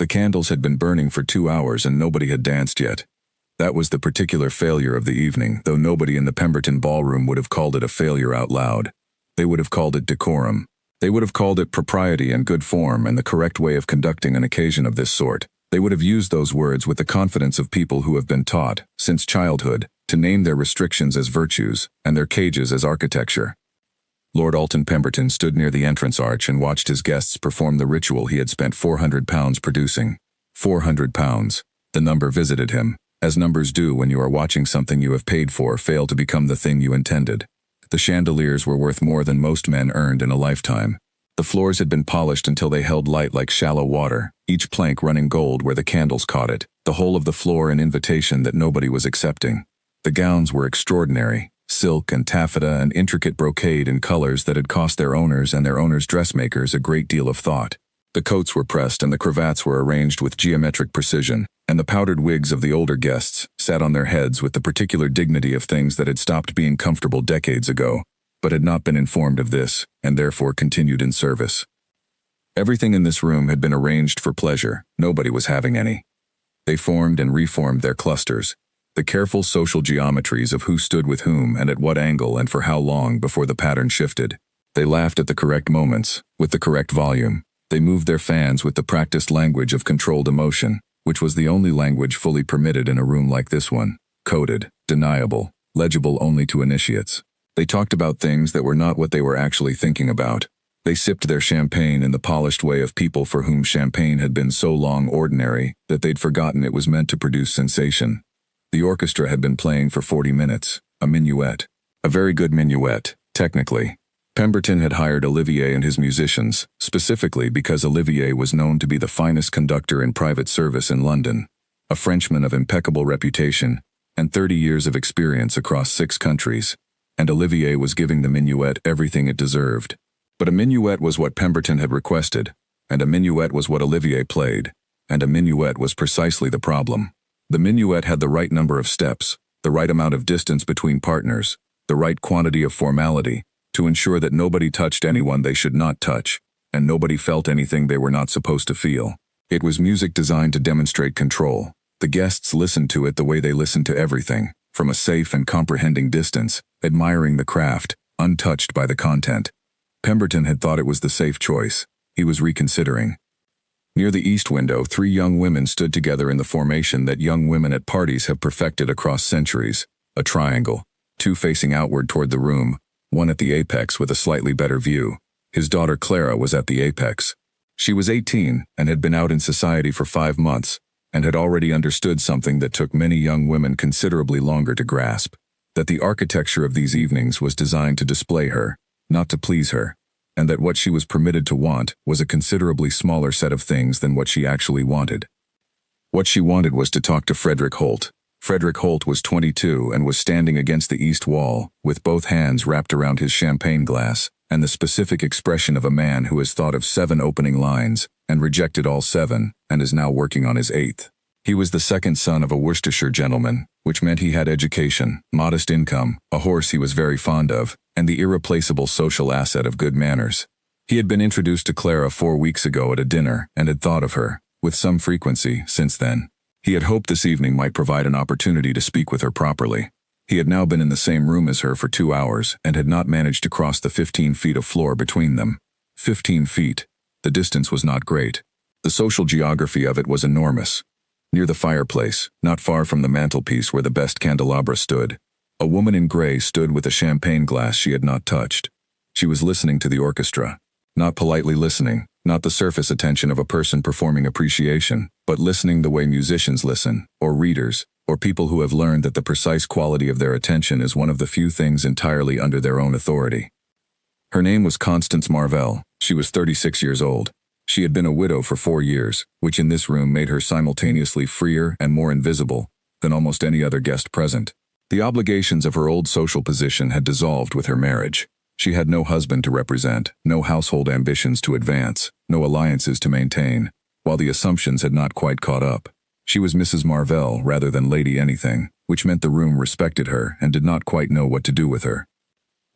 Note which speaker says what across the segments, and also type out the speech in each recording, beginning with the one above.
Speaker 1: The candles had been burning for 2 hours and nobody had danced yet. That was the particular failure of the evening, though nobody in the Pemberton ballroom would have called it a failure out loud. They would have called it decorum. They would have called it propriety and good form and the correct way of conducting an occasion of this sort. They would have used those words with the confidence of people who have been taught, since childhood, to name their restrictions as virtues and their cages as architecture. Lord Alton Pemberton stood near the entrance arch and watched his guests perform the ritual he had spent £400 producing. £400. The number visited him, as numbers do when you are watching something you have paid for fail to become the thing you intended. The chandeliers were worth more than most men earned in a lifetime. The floors had been polished until they held light like shallow water, each plank running gold where the candles caught it, the whole of the floor an invitation that nobody was accepting. The gowns were extraordinary, silk and taffeta and intricate brocade in colors that had cost their owners and their owners' dressmakers a great deal of thought. The coats were pressed and the cravats were arranged with geometric precision, and the powdered wigs of the older guests sat on their heads with the particular dignity of things that had stopped being comfortable decades ago, but had not been informed of this, and therefore continued in service. Everything in this room had been arranged for pleasure. Nobody was having any. They formed and reformed their clusters, the careful social geometries of who stood with whom and at what angle and for how long before the pattern shifted. They laughed at the correct moments, with the correct volume. They moved their fans with the practiced language of controlled emotion, which was the only language fully permitted in a room like this one, coded, deniable, legible only to initiates. They talked about things that were not what they were actually thinking about. They sipped their champagne in the polished way of people for whom champagne had been so long ordinary that they'd forgotten it was meant to produce sensation. The orchestra had been playing for 40 minutes, a minuet. A very good minuet, technically. Pemberton had hired Olivier and his musicians, specifically because Olivier was known to be the finest conductor in private service in London, a Frenchman of impeccable reputation, and 30 years of experience across 6 countries, and Olivier was giving the minuet everything it deserved. But a minuet was what Pemberton had requested, and a minuet was what Olivier played, and a minuet was precisely the problem. The minuet had the right number of steps, the right amount of distance between partners, the right quantity of formality, to ensure that nobody touched anyone they should not touch, and nobody felt anything they were not supposed to feel. It was music designed to demonstrate control. The guests listened to it the way they listened to everything, from a safe and comprehending distance, admiring the craft, untouched by the content. Pemberton had thought it was the safe choice. He was reconsidering. Near the east window, 3 young women stood together in the formation that young women at parties have perfected across centuries, a triangle, 2 facing outward toward the room, one at the apex with a slightly better view. His daughter Clara was at the apex. She was 18 and had been out in society for 5 months, and had already understood something that took many young women considerably longer to grasp, that the architecture of these evenings was designed to display her, not to please her, and that what she was permitted to want was a considerably smaller set of things than what she actually wanted. What she wanted was to talk to Frederick Holt. Frederick Holt was 22 and was standing against the east wall, with both hands wrapped around his champagne glass, and the specific expression of a man who has thought of 7 opening lines, and rejected all 7, and is now working on his 8th. He was the second son of a Worcestershire gentleman, which meant he had education, modest income, a horse he was very fond of, and the irreplaceable social asset of good manners. He had been introduced to Clara 4 weeks ago at a dinner, and had thought of her, with some frequency, since then. He had hoped this evening might provide an opportunity to speak with her properly. He had now been in the same room as her for 2 hours, and had not managed to cross the 15 feet of floor between them. 15 feet. The distance was not great. The social geography of it was enormous. Near the fireplace, not far from the mantelpiece where the best candelabra stood, a woman in gray stood with a champagne glass she had not touched. She was listening to the orchestra. Not politely listening, not the surface attention of a person performing appreciation, but listening the way musicians listen, or readers, or people who have learned that the precise quality of their attention is one of the few things entirely under their own authority. Her name was Constance Marvell. She was 36 years old. She had been a widow for 4 years, which in this room made her simultaneously freer and more invisible than almost any other guest present. The obligations of her old social position had dissolved with her marriage. She had no husband to represent, no household ambitions to advance, no alliances to maintain, while the assumptions had not quite caught up. She was Mrs. Marvell rather than Lady Anything, which meant the room respected her and did not quite know what to do with her.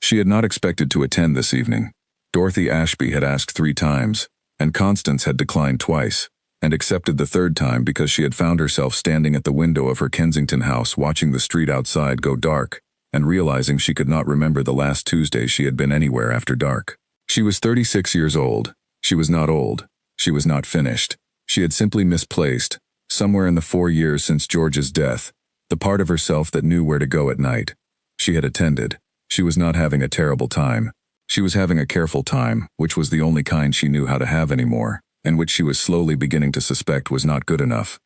Speaker 1: She had not expected to attend this evening. Dorothy Ashby had asked 3 times, and Constance had declined twice, and accepted the third time because she had found herself standing at the window of her Kensington house watching the street outside go dark, and realizing she could not remember the last Tuesday she had been anywhere after dark. She was 36 years old. She was not old. She was not finished. She had simply misplaced, somewhere in the 4 years since George's death, the part of herself that knew where to go at night. She had attended. She was not having a terrible time. She was having a careful time, which was the only kind she knew how to have anymore, and which she was slowly beginning to suspect was not good enough.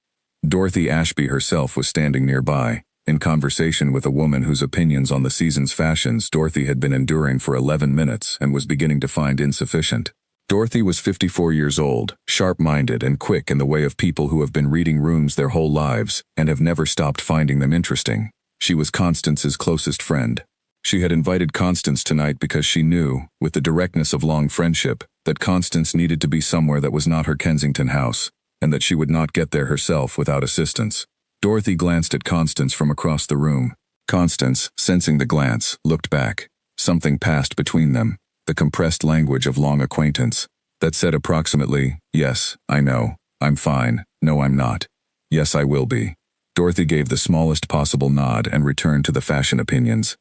Speaker 1: Dorothy Ashby herself was standing nearby, in conversation with a woman whose opinions on the season's fashions Dorothy had been enduring for 11 minutes and was beginning to find insufficient. Dorothy was 54 years old, sharp-minded and quick in the way of people who have been reading rooms their whole lives and have never stopped finding them interesting. She was Constance's closest friend. She had invited Constance tonight because she knew, with the directness of long friendship, that Constance needed to be somewhere that was not her Kensington house, and that she would not get there herself without assistance. Dorothy glanced at Constance from across the room. Constance, sensing the glance, looked back. Something passed between them, the compressed language of long acquaintance, that said approximately, "Yes, I know. I'm fine. No, I'm not. Yes, I will be." Dorothy gave the smallest possible nod and returned to the fashion opinions.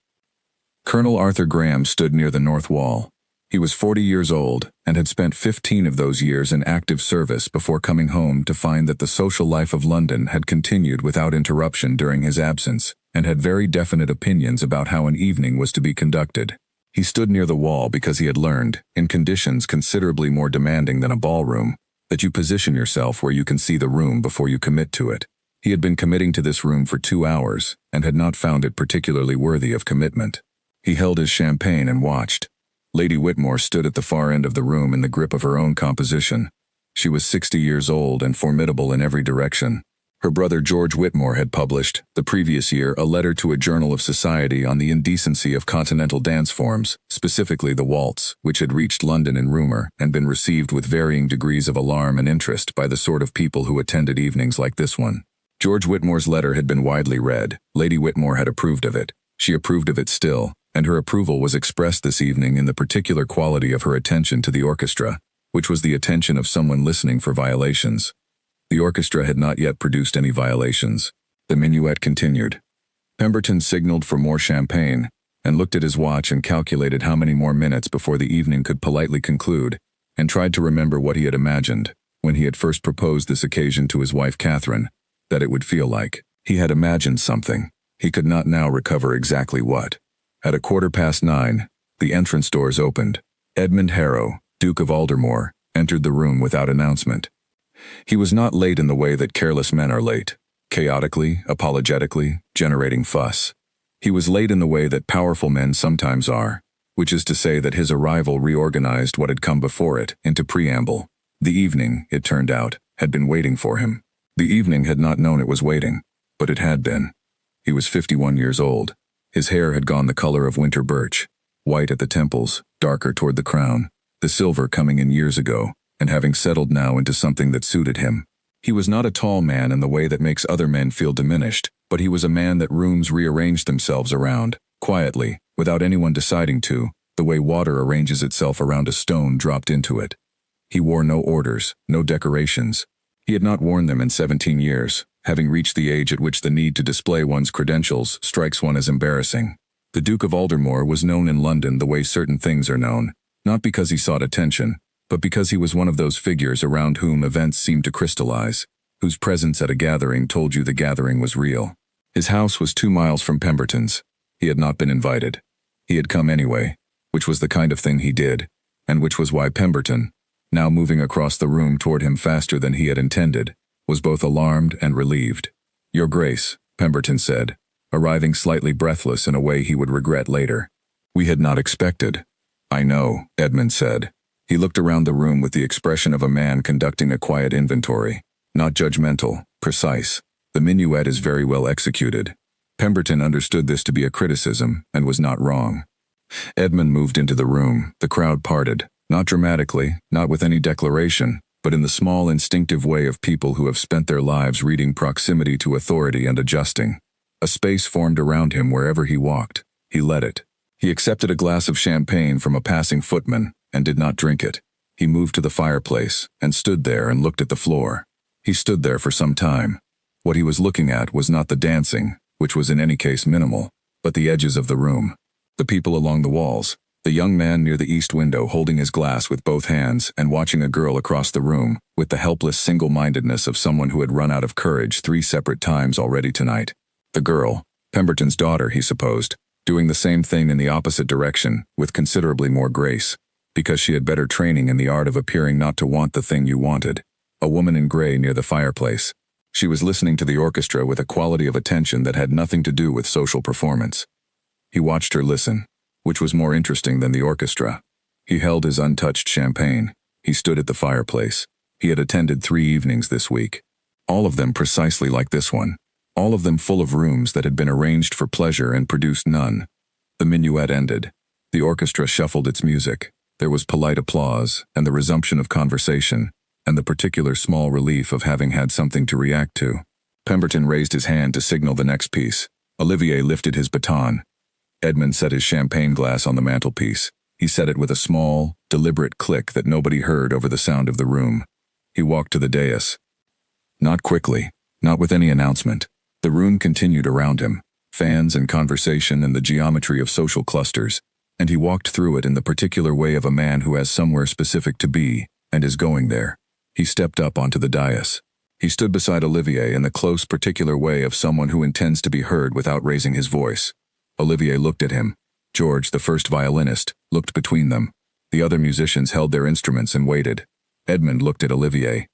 Speaker 1: Colonel Arthur Graham stood near the north wall. He was 40 years old and had spent 15 of those years in active service before coming home to find that the social life of London had continued without interruption during his absence, and had very definite opinions about how an evening was to be conducted. He stood near the wall because he had learned, in conditions considerably more demanding than a ballroom, that you position yourself where you can see the room before you commit to it. He had been committing to this room for 2 hours and had not found it particularly worthy of commitment. He held his champagne and watched. Lady Whitmore stood at the far end of the room in the grip of her own composition. She was 60 years old and formidable in every direction. Her brother George Whitmore had published, the previous year, a letter to a journal of society on the indecency of continental dance forms, specifically the waltz, which had reached London in rumor and been received with varying degrees of alarm and interest by the sort of people who attended evenings like this one. George Whitmore's letter had been widely read. Lady Whitmore had approved of it. She approved of it still, and her approval was expressed this evening in the particular quality of her attention to the orchestra, which was the attention of someone listening for violations. The orchestra had not yet produced any violations. The minuet continued. Pemberton signaled for more champagne, and looked at his watch and calculated how many more minutes before the evening could politely conclude, and tried to remember what he had imagined, when he had first proposed this occasion to his wife Catherine, that it would feel like. He had imagined something. He could not now recover exactly what. At 9:15, the entrance doors opened. Edmund Harrow, Duke of Aldermore, entered the room without announcement. He was not late in the way that careless men are late, chaotically, apologetically, generating fuss. He was late in the way that powerful men sometimes are, which is to say that his arrival reorganized what had come before it into preamble. The evening, it turned out, had been waiting for him. The evening had not known it was waiting, but it had been. He was 51 years old. His hair had gone the color of winter birch, white at the temples, darker toward the crown, the silver coming in years ago, and having settled now into something that suited him. He was not a tall man in the way that makes other men feel diminished, but he was a man that rooms rearranged themselves around, quietly, without anyone deciding to, the way water arranges itself around a stone dropped into it. He wore no orders, no decorations. He had not worn them in 17 years, having reached the age at which the need to display one's credentials strikes one as embarrassing. The Duke of Aldermore was known in London the way certain things are known, not because he sought attention, but because he was one of those figures around whom events seemed to crystallize, whose presence at a gathering told you the gathering was real. His house was 2 miles from Pemberton's. He had not been invited. He had come anyway, which was the kind of thing he did, and which was why Pemberton, now moving across the room toward him faster than he had intended, was both alarmed and relieved. "Your Grace," Pemberton said, arriving slightly breathless in a way he would regret later. "We had not expected." "I know," Edmund said. He looked around the room with the expression of a man conducting a quiet inventory, not judgmental, precise. "The minuet is very well executed." Pemberton understood this to be a criticism, and was not wrong. Edmund moved into the room. The crowd parted, not dramatically, not with any declaration, but in the small instinctive way of people who have spent their lives reading proximity to authority and adjusting. A space formed around him wherever he walked. He let it. He accepted a glass of champagne from a passing footman, and did not drink it. He moved to the fireplace, and stood there and looked at the floor. He stood there for some time. What he was looking at was not the dancing, which was in any case minimal, but the edges of the room. The people along the walls. The young man near the east window holding his glass with both hands and watching a girl across the room with the helpless single-mindedness of someone who had run out of courage 3 separate times already tonight. The girl, Pemberton's daughter, he supposed, doing the same thing in the opposite direction with considerably more grace, because she had better training in the art of appearing not to want the thing you wanted. A woman in gray near the fireplace. She was listening to the orchestra with a quality of attention that had nothing to do with social performance. He watched her listen, which was more interesting than the orchestra. He held his untouched champagne. He stood at the fireplace. He had attended 3 evenings this week. All of them precisely like this one. All of them full of rooms that had been arranged for pleasure and produced none. The minuet ended. The orchestra shuffled its music. There was polite applause, and the resumption of conversation, and the particular small relief of having had something to react to. Pemberton raised his hand to signal the next piece. Olivier lifted his baton. Edmund set his champagne glass on the mantelpiece. He set it with a small, deliberate click that nobody heard over the sound of the room. He walked to the dais. Not quickly, not with any announcement. The room continued around him, fans and conversation and the geometry of social clusters, and he walked through it in the particular way of a man who has somewhere specific to be, and is going there. He stepped up onto the dais. He stood beside Olivier in the close, particular way of someone who intends to be heard without raising his voice. Olivier looked at him. George, the first violinist, looked between them. The other musicians held their instruments and waited. Edmund looked at Olivier.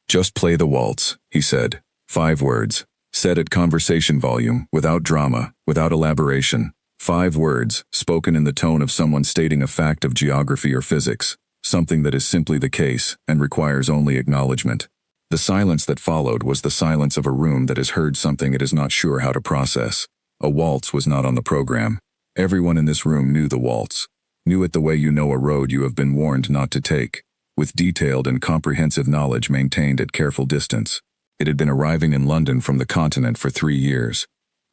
Speaker 1: "Just play the waltz," he said. 5 words. Said at conversation volume, without drama, without elaboration. 5 words, spoken in the tone of someone stating a fact of geography or physics, something that is simply the case and requires only acknowledgement. The silence that followed was the silence of a room that has heard something it is not sure how to process. A waltz was not on the program. Everyone in this room knew the waltz. Knew it the way you know a road you have been warned not to take, with detailed and comprehensive knowledge maintained at careful distance. It had been arriving in London from the continent for 3 years.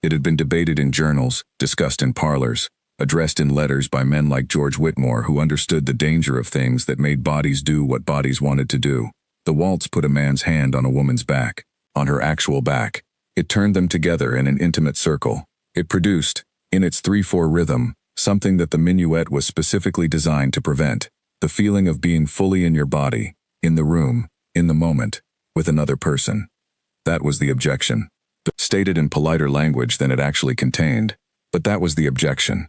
Speaker 1: It had been debated in journals, discussed in parlors, addressed in letters by men like George Whitmore who understood the danger of things that made bodies do what bodies wanted to do. The waltz put a man's hand on a woman's back, on her actual back. It turned them together in an intimate circle. It produced, in its 3/4 rhythm, something that the minuet was specifically designed to prevent, the feeling of being fully in your body, in the room, in the moment, with another person. That was the objection. Stated in politer language than it actually contained, but that was the objection.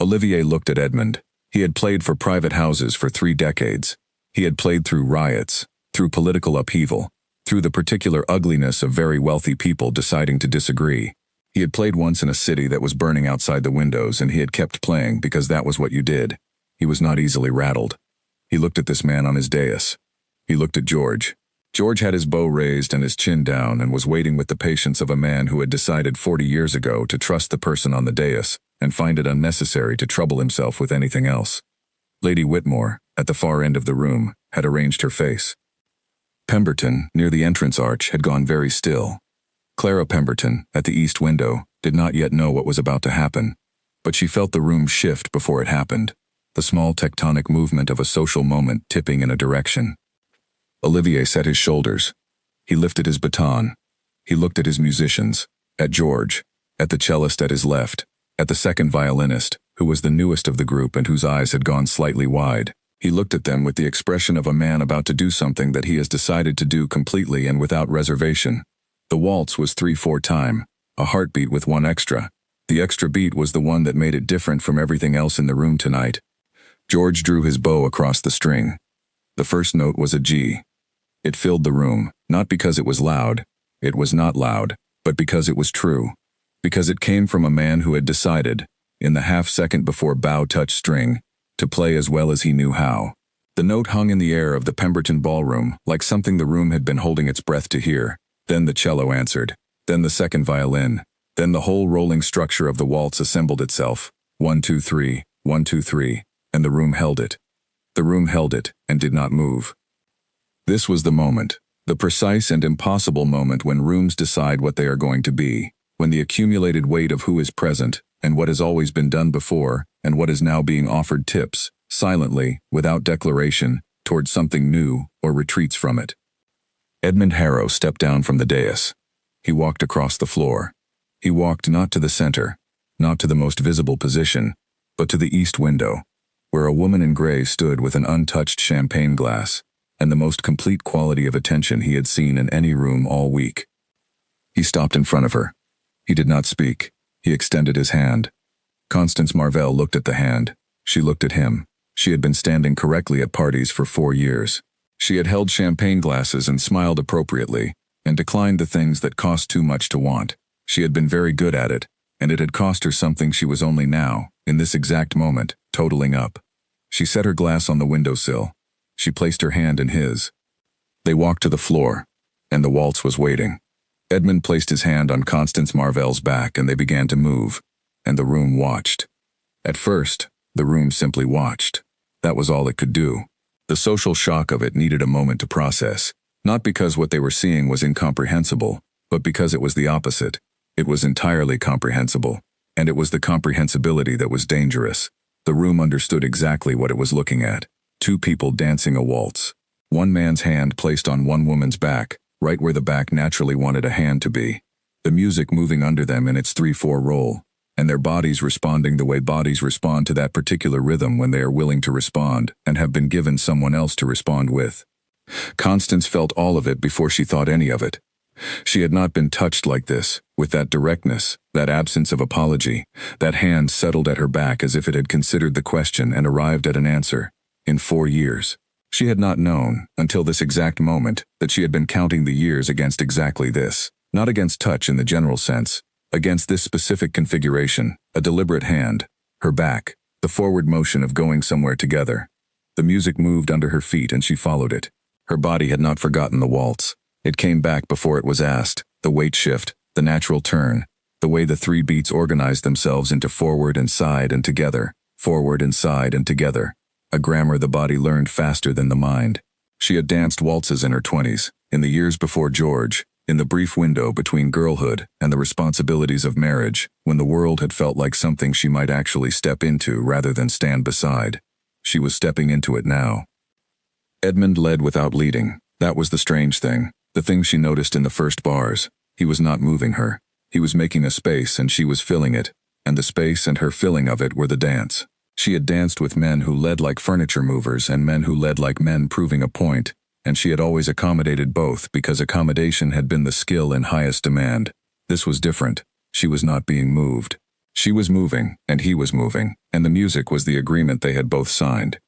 Speaker 1: Olivier looked at Edmund. He had played for private houses for 3 decades. He had played through riots, through political upheaval, through the particular ugliness of very wealthy people deciding to disagree. He had played once in a city that was burning outside the windows, and he had kept playing because that was what you did. He was not easily rattled. He looked at this man on his dais. He looked at George. George had his bow raised and his chin down and was waiting with the patience of a man who had decided 40 years ago to trust the person on the dais and find it unnecessary to trouble himself with anything else. Lady Whitmore, at the far end of the room, had arranged her face. Pemberton, near the entrance arch, had gone very still. Clara Pemberton, at the east window, did not yet know what was about to happen, but she felt the room shift before it happened, the small tectonic movement of a social moment tipping in a direction. Olivier set his shoulders. He lifted his baton. He looked at his musicians, at George, at the cellist at his left, at the second violinist, who was the newest of the group and whose eyes had gone slightly wide. He looked at them with the expression of a man about to do something that he has decided to do completely and without reservation. The waltz was 3/4 time, a heartbeat with 1 extra. The extra beat was the one that made it different from everything else in the room tonight. George drew his bow across the string. The first note was a G. It filled the room, not because it was loud. It was not loud, but because it was true. Because it came from a man who had decided, in the half-second before bow touched string, to play as well as he knew how. The note hung in the air of the Pemberton ballroom, like something the room had been holding its breath to hear. Then the cello answered, then the second violin, then the whole rolling structure of the waltz assembled itself. 1, 2, 3, 1, 2, 3, and the room held it. The room held it and did not move. This was the moment, the precise and impossible moment when rooms decide what they are going to be, when the accumulated weight of who is present, and what has always been done before, and what is now being offered tips, silently, without declaration, towards something new, or retreats from it. Edmund Harrow stepped down from the dais. He walked across the floor. He walked not to the center, not to the most visible position, but to the east window, where a woman in gray stood with an untouched champagne glass and the most complete quality of attention he had seen in any room all week. He stopped in front of her. He did not speak. He extended his hand. Constance Marvell looked at the hand. She looked at him. She had been standing correctly at parties for 4 years. She had held champagne glasses and smiled appropriately, and declined the things that cost too much to want. She had been very good at it, and it had cost her something she was only now, in this exact moment, totaling up. She set her glass on the windowsill. She placed her hand in his. They walked to the floor, and the waltz was waiting. Edmund placed his hand on Constance Marvell's back and they began to move, and the room watched. At first, the room simply watched. That was all it could do. The social shock of it needed a moment to process, not because what they were seeing was incomprehensible, but because it was the opposite. It was entirely comprehensible, and it was the comprehensibility that was dangerous. The room understood exactly what it was looking at. 2 people dancing a waltz. One man's hand placed on one woman's back, right where the back naturally wanted a hand to be. The music moving under them in its 3/4 roll, and their bodies responding the way bodies respond to that particular rhythm when they are willing to respond and have been given someone else to respond with. Constance felt all of it before she thought any of it. She had not been touched like this, with that directness, that absence of apology. That hand settled at her back as if it had considered the question and arrived at an answer. In 4 years. She had not known, until this exact moment, that she had been counting the years against exactly this. Not against touch in the general sense. Against this specific configuration, a deliberate hand, her back, the forward motion of going somewhere together. The music moved under her feet and she followed it. Her body had not forgotten the waltz. It came back before it was asked, the weight shift, the natural turn, the way the 3 beats organized themselves into forward and side and together, forward and side and together. A grammar the body learned faster than the mind. She had danced waltzes in her 20s, in the years before George, in the brief window between girlhood and the responsibilities of marriage, when the world had felt like something she might actually step into rather than stand beside. She was stepping into it now. Edmund led without leading. That was the strange thing, the thing she noticed in the first bars. He was not moving her. He was making a space and she was filling it, and the space and her filling of it were the dance. She had danced with men who led like furniture movers and men who led like men proving a point, and she had always accommodated both because accommodation had been the skill in highest demand. This was different. She was not being moved. She was moving, and he was moving, and the music was the agreement they had both signed.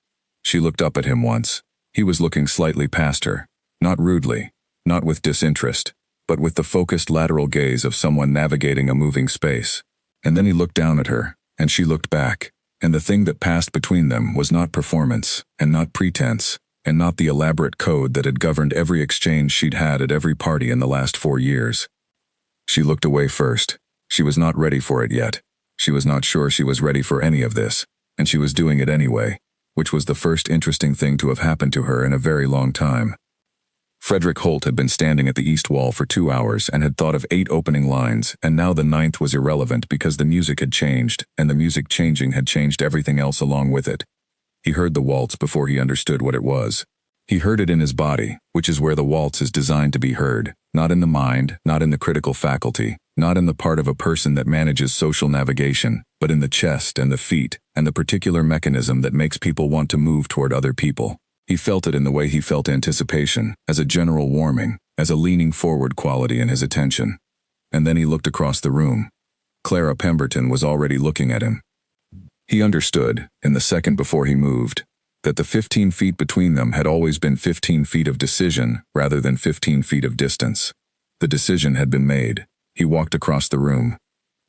Speaker 1: She looked up at him once. He was looking slightly past her, not rudely, not with disinterest, but with the focused lateral gaze of someone navigating a moving space. And then he looked down at her, and she looked back. And the thing that passed between them was not performance, and not pretense, and not the elaborate code that had governed every exchange she'd had at every party in the last 4 years. She looked away first. She was not ready for it yet. She was not sure she was ready for any of this, and she was doing it anyway, which was the first interesting thing to have happened to her in a very long time. Frederick Holt had been standing at the east wall for 2 hours and had thought of 8 opening lines, and now the 9th was irrelevant because the music had changed, and the music changing had changed everything else along with it. He heard the waltz before he understood what it was. He heard it in his body, which is where the waltz is designed to be heard, not in the mind, not in the critical faculty, not in the part of a person that manages social navigation, but in the chest and the feet, and the particular mechanism that makes people want to move toward other people. He felt it in the way he felt anticipation, as a general warming, as a leaning forward quality in his attention. And then he looked across the room. Clara Pemberton was already looking at him. He understood, in the second before he moved, that the 15 feet between them had always been 15 feet of decision rather than 15 feet of distance. The decision had been made. He walked across the room.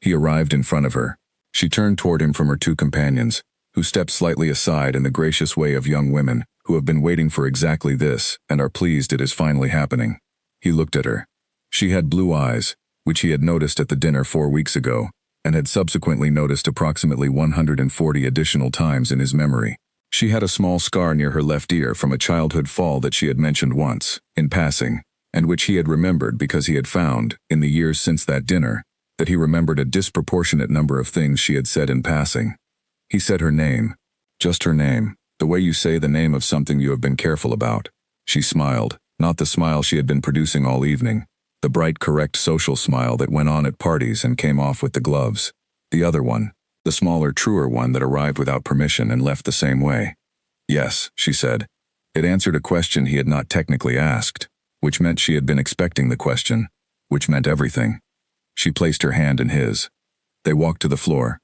Speaker 1: He arrived in front of her. She turned toward him from her 2 companions, who stepped slightly aside in the gracious way of young women who have been waiting for exactly this and are pleased it is finally happening. He looked at her. She had blue eyes, which he had noticed at the dinner 4 weeks ago, and had subsequently noticed approximately 140 additional times in his memory. She had a small scar near her left ear from a childhood fall that she had mentioned once, in passing, and which he had remembered because he had found, in the years since that dinner, that he remembered a disproportionate number of things she had said in passing. He said her name. Just her name. The way you say the name of something you have been careful about. She smiled, Not the smile she had been producing all evening, the bright, correct social smile that went on at parties and came off with the gloves. The other one, the smaller, truer one that arrived without permission and left the same way. Yes, she said. It answered a question he had not technically asked, which meant she had been expecting the question, which meant everything. She placed her hand in his. They walked to the floor.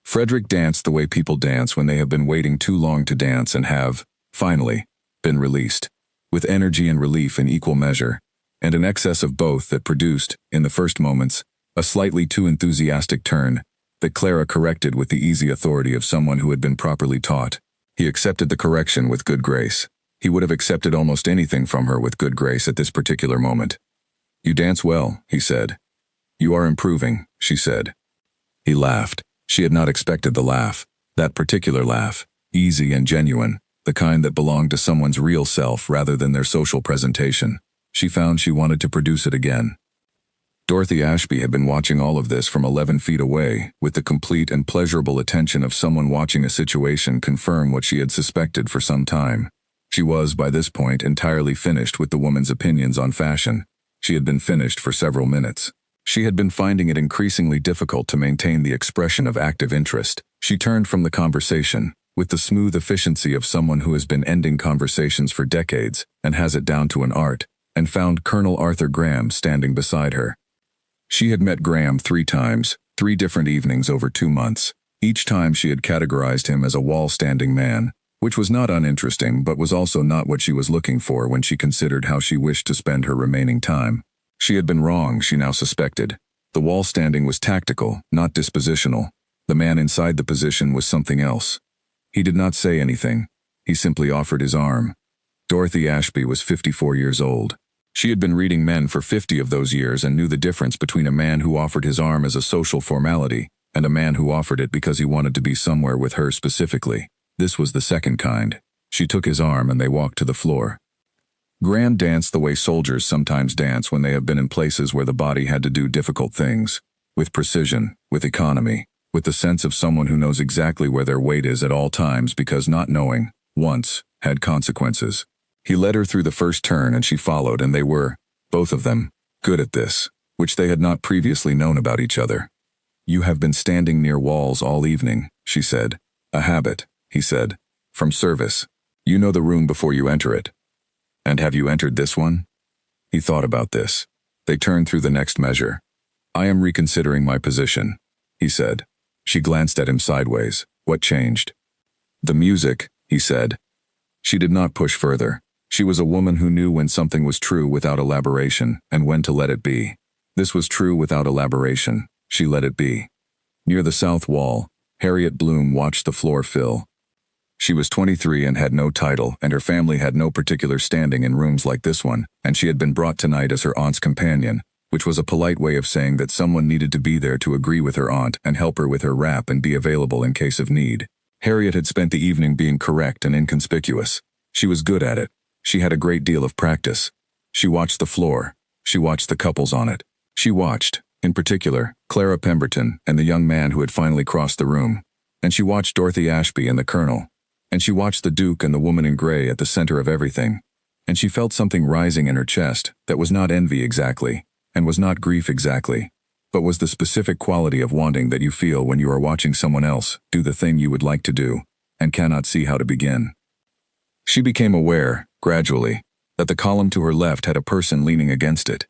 Speaker 1: Frederick danced the way people dance when they have been waiting too long to dance and have, finally, been released, with energy and relief in equal measure, and an excess of both that produced, in the first moments, a slightly too enthusiastic turn that Clara corrected with the easy authority of someone who had been properly taught. He accepted the correction with good grace. He would have accepted almost anything from her with good grace at this particular moment. "You dance well," he said. "You are improving," she said. He laughed. She had not expected the laugh, that particular laugh, easy and genuine, the kind that belonged to someone's real self rather than their social presentation. She found she wanted to produce it again. Dorothy Ashby had been watching all of this from 11 feet away, with the complete and pleasurable attention of someone watching a situation confirm what she had suspected for some time. She was, by this point, entirely finished with the woman's opinions on fashion. She had been finished for several minutes. She had been finding it increasingly difficult to maintain the expression of active interest. She turned from the conversation, with the smooth efficiency of someone who has been ending conversations for decades and has it down to an art, and found Colonel Arthur Graham standing beside her. She had met Graham 3 times, 3 different evenings over 2 months. Each time she had categorized him as a wall-standing man, which was not uninteresting but was also not what she was looking for when she considered how she wished to spend her remaining time. She had been wrong, she now suspected. The wall-standing was tactical, not dispositional. The man inside the position was something else. He did not say anything. He simply offered his arm. Dorothy Ashby was 54 years old. She had been reading men for 50 of those years and knew the difference between a man who offered his arm as a social formality and a man who offered it because he wanted to be somewhere with her specifically. This was the second kind. She took his arm and they walked to the floor. Graham danced the way soldiers sometimes dance when they have been in places where the body had to do difficult things, with precision, with economy, with the sense of someone who knows exactly where their weight is at all times because not knowing, once, had consequences. He led her through the first turn and she followed, and they were, both of them, good at this, which they had not previously known about each other. "You have been standing near walls all evening," she said. "A habit," he said. "From service. You know the room before you enter it. And have you entered this one?" He thought about this. They turned through the next measure. "I am reconsidering my position," he said. She glanced at him sideways. What changed? "The music," he said. She did not push further. She was a woman who knew when something was true without elaboration and when to let it be. This was true without elaboration. She let it be. Near the south wall, Harriet Bloom watched the floor fill. She was 23 and had no title, and her family had no particular standing in rooms like this one, and she had been brought tonight as her aunt's companion, which was a polite way of saying that someone needed to be there to agree with her aunt and help her with her rap and be available in case of need. Harriet had spent the evening being correct and inconspicuous. She was good at it. She had a great deal of practice. She watched the floor. She watched the couples on it. She watched, in particular, Clara Pemberton and the young man who had finally crossed the room. And she watched Dorothy Ashby and the Colonel. And she watched the Duke and the woman in gray at the center of everything. And she felt something rising in her chest that was not envy exactly, and was not grief exactly, but was the specific quality of wanting that you feel when you are watching someone else do the thing you would like to do, and cannot see how to begin. She became aware, gradually, that the column to her left had a person leaning against it.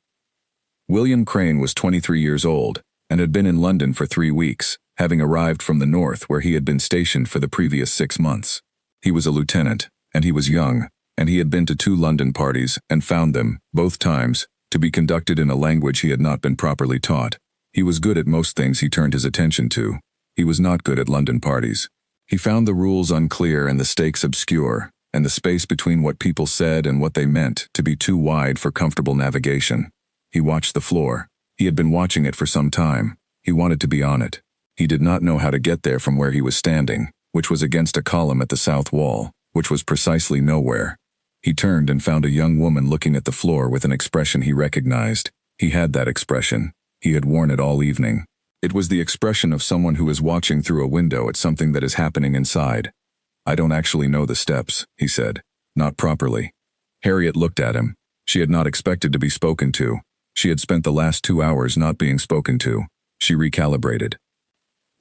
Speaker 1: William Crane was 23 years old, and had been in London for 3 weeks, having arrived from the north where he had been stationed for the previous 6 months. He was a lieutenant, and he was young, and he had been to 2 London parties and found them, both times, to be conducted in a language he had not been properly taught. He was good at most things he turned his attention to. He was not good at London parties. He found the rules unclear and the stakes obscure, and the space between what people said and what they meant to be too wide for comfortable navigation. He watched the floor. He had been watching it for some time. He wanted to be on it. He did not know how to get there from where he was standing, which was against a column at the south wall, which was precisely nowhere. He turned and found a young woman looking at the floor with an expression he recognized. He had that expression. He had worn it all evening. It was the expression of someone who is watching through a window at something that is happening inside. "I don't actually know the steps," he said. "Not properly." Harriet looked at him. She had not expected to be spoken to. She had spent the last 2 hours not being spoken to. She recalibrated.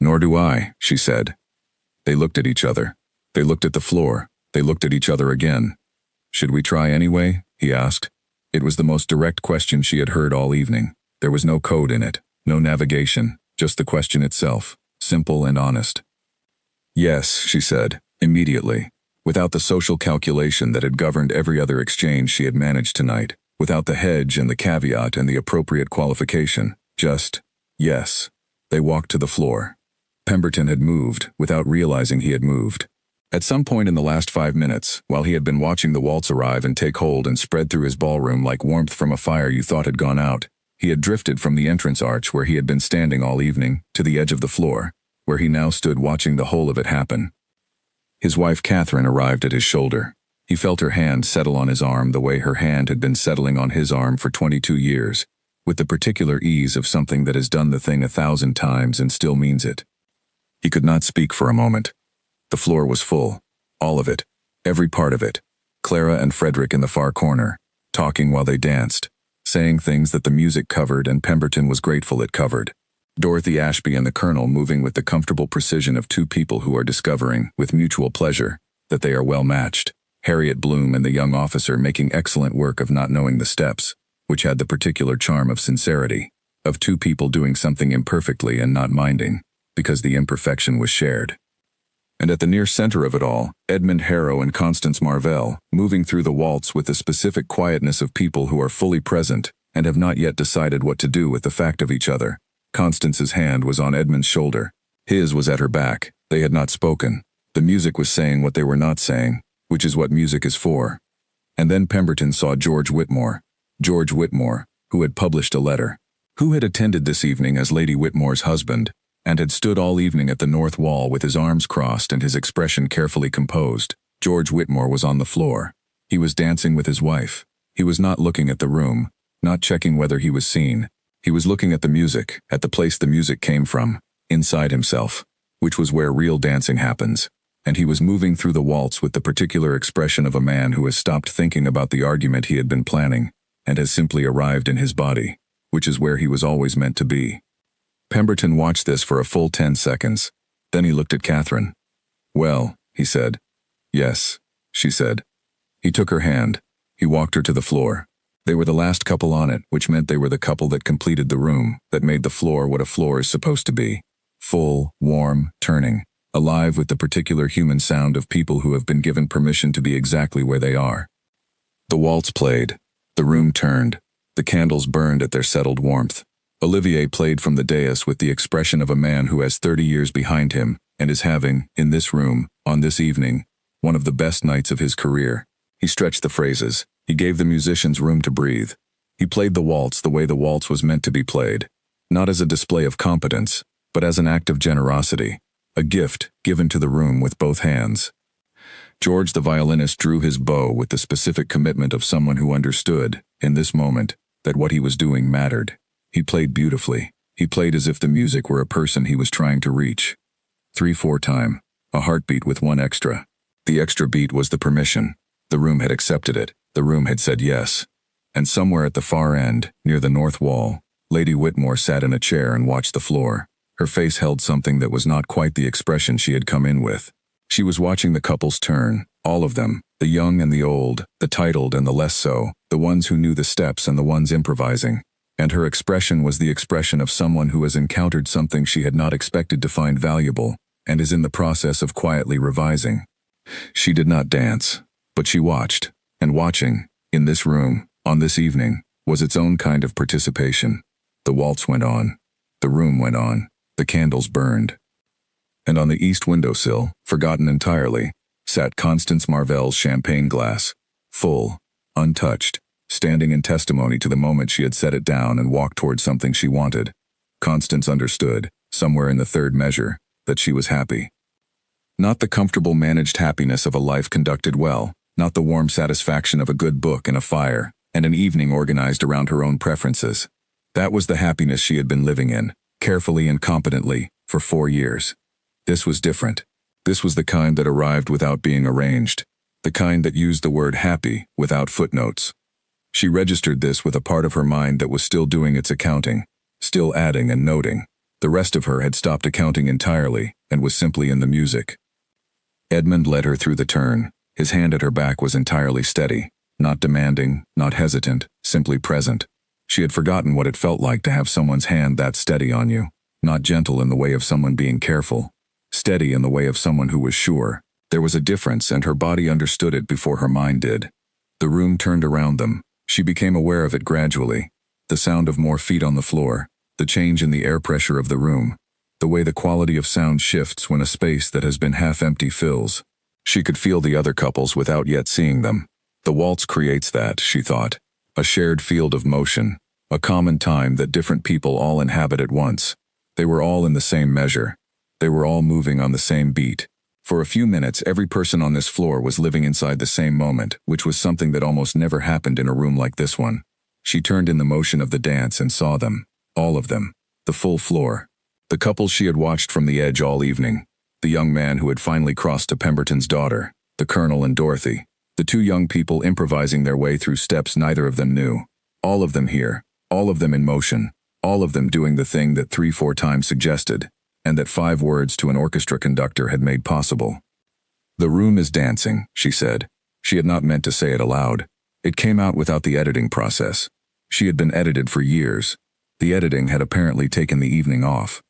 Speaker 1: "Nor do I," she said. They looked at each other. They looked at the floor. They looked at each other again. "Should we try anyway?" he asked. It was the most direct question she had heard all evening. There was no code in it, no navigation, just the question itself, simple and honest. "Yes," she said, immediately, without the social calculation that had governed every other exchange she had managed tonight, without the hedge and the caveat and the appropriate qualification, just, yes. They walked to the floor. Pemberton had moved, without realizing he had moved. At some point in the last 5 minutes, while he had been watching the waltz arrive and take hold and spread through his ballroom like warmth from a fire you thought had gone out, he had drifted from the entrance arch where he had been standing all evening, to the edge of the floor, where he now stood watching the whole of it happen. His wife Catherine arrived at his shoulder. He felt her hand settle on his arm the way her hand had been settling on his arm for 22 years, with the particular ease of something that has done the thing 1,000 times and still means it. He could not speak for a moment. The floor was full. All of it. Every part of it. Clara and Frederick in the far corner, talking while they danced, saying things that the music covered and Pemberton was grateful it covered. Dorothy Ashby and the Colonel moving with the comfortable precision of two people who are discovering, with mutual pleasure, that they are well matched. Harriet Bloom and the young officer making excellent work of not knowing the steps, which had the particular charm of sincerity, of two people doing something imperfectly and not minding, because the imperfection was shared. And at the near center of it all, Edmund Harrow and Constance Marvell, moving through the waltz with the specific quietness of people who are fully present and have not yet decided what to do with the fact of each other. Constance's hand was on Edmund's shoulder. His was at her back. They had not spoken. The music was saying what they were not saying, which is what music is for. And then Pemberton saw George Whitmore, who had published a letter, who had attended this evening as Lady Whitmore's husband, and had stood all evening at the north wall with his arms crossed and his expression carefully composed. George Whitmore was on the floor. He was dancing with his wife. He was not looking at the room, not checking whether he was seen. He was looking at the music, at the place the music came from, inside himself, which was where real dancing happens. And he was moving through the waltz with the particular expression of a man who has stopped thinking about the argument he had been planning, and has simply arrived in his body, which is where he was always meant to be. Pemberton watched this for a full 10 seconds. Then he looked at Catherine. "Well," he said. "Yes," she said. He took her hand. He walked her to the floor. They were the last couple on it, which meant they were the couple that completed the room, that made the floor what a floor is supposed to be. Full, warm, turning, alive with the particular human sound of people who have been given permission to be exactly where they are. The waltz played. The room turned. The candles burned at their settled warmth. Olivier played from the dais with the expression of a man who has 30 years behind him and is having, in this room, on this evening, one of the best nights of his career. He stretched the phrases. He gave the musicians room to breathe. He played the waltz the way the waltz was meant to be played, not as a display of competence, but as an act of generosity, a gift given to the room with both hands. George the violinist drew his bow with the specific commitment of someone who understood, in this moment, that what he was doing mattered. He played beautifully. He played as if the music were a person he was trying to reach. 3/4 time, a heartbeat with one extra. The extra beat was the permission. The room had accepted it. The room had said yes. And somewhere at the far end, near the north wall, Lady Whitmore sat in a chair and watched the floor. Her face held something that was not quite the expression she had come in with. She was watching the couples turn, all of them, the young and the old, the titled and the less so, the ones who knew the steps and the ones improvising. And her expression was the expression of someone who has encountered something she had not expected to find valuable, and is in the process of quietly revising. She did not dance, but she watched, and watching, in this room, on this evening, was its own kind of participation. The waltz went on. The room went on. The candles burned. And on the east windowsill, forgotten entirely, sat Constance Marvell's champagne glass, full, untouched, standing in testimony to the moment she had set it down and walked toward something she wanted. Constance understood, somewhere in the third measure, that she was happy. Not the comfortable managed happiness of a life conducted well, not the warm satisfaction of a good book and a fire, and an evening organized around her own preferences. That was the happiness she had been living in, carefully and competently, for 4 years. This was different. This was the kind that arrived without being arranged, the kind that used the word happy without footnotes. She registered this with a part of her mind that was still doing its accounting, still adding and noting. The rest of her had stopped accounting entirely and was simply in the music. Edmund led her through the turn. His hand at her back was entirely steady, not demanding, not hesitant, simply present. She had forgotten what it felt like to have someone's hand that steady on you, not gentle in the way of someone being careful, steady in the way of someone who was sure. There was a difference, and her body understood it before her mind did. The room turned around them. She became aware of it gradually. The sound of more feet on the floor, the change in the air pressure of the room, the way the quality of sound shifts when a space that has been half empty fills. She could feel the other couples without yet seeing them. The waltz creates that, she thought. A shared field of motion, a common time that different people all inhabit at once. They were all in the same measure. They were all moving on the same beat. For a few minutes, every person on this floor was living inside the same moment, which was something that almost never happened in a room like this one. She turned in the motion of the dance and saw them. All of them. The full floor. The couples she had watched from the edge all evening. The young man who had finally crossed to Pemberton's daughter. The Colonel and Dorothy. The two young people improvising their way through steps neither of them knew. All of them here. All of them in motion. All of them doing the thing that 3-4 times suggested, and that 5 words to an orchestra conductor had made possible. The room is dancing, she said. She had not meant to say it aloud. It came out without the editing process. She had been edited for years. The editing had apparently taken the evening off.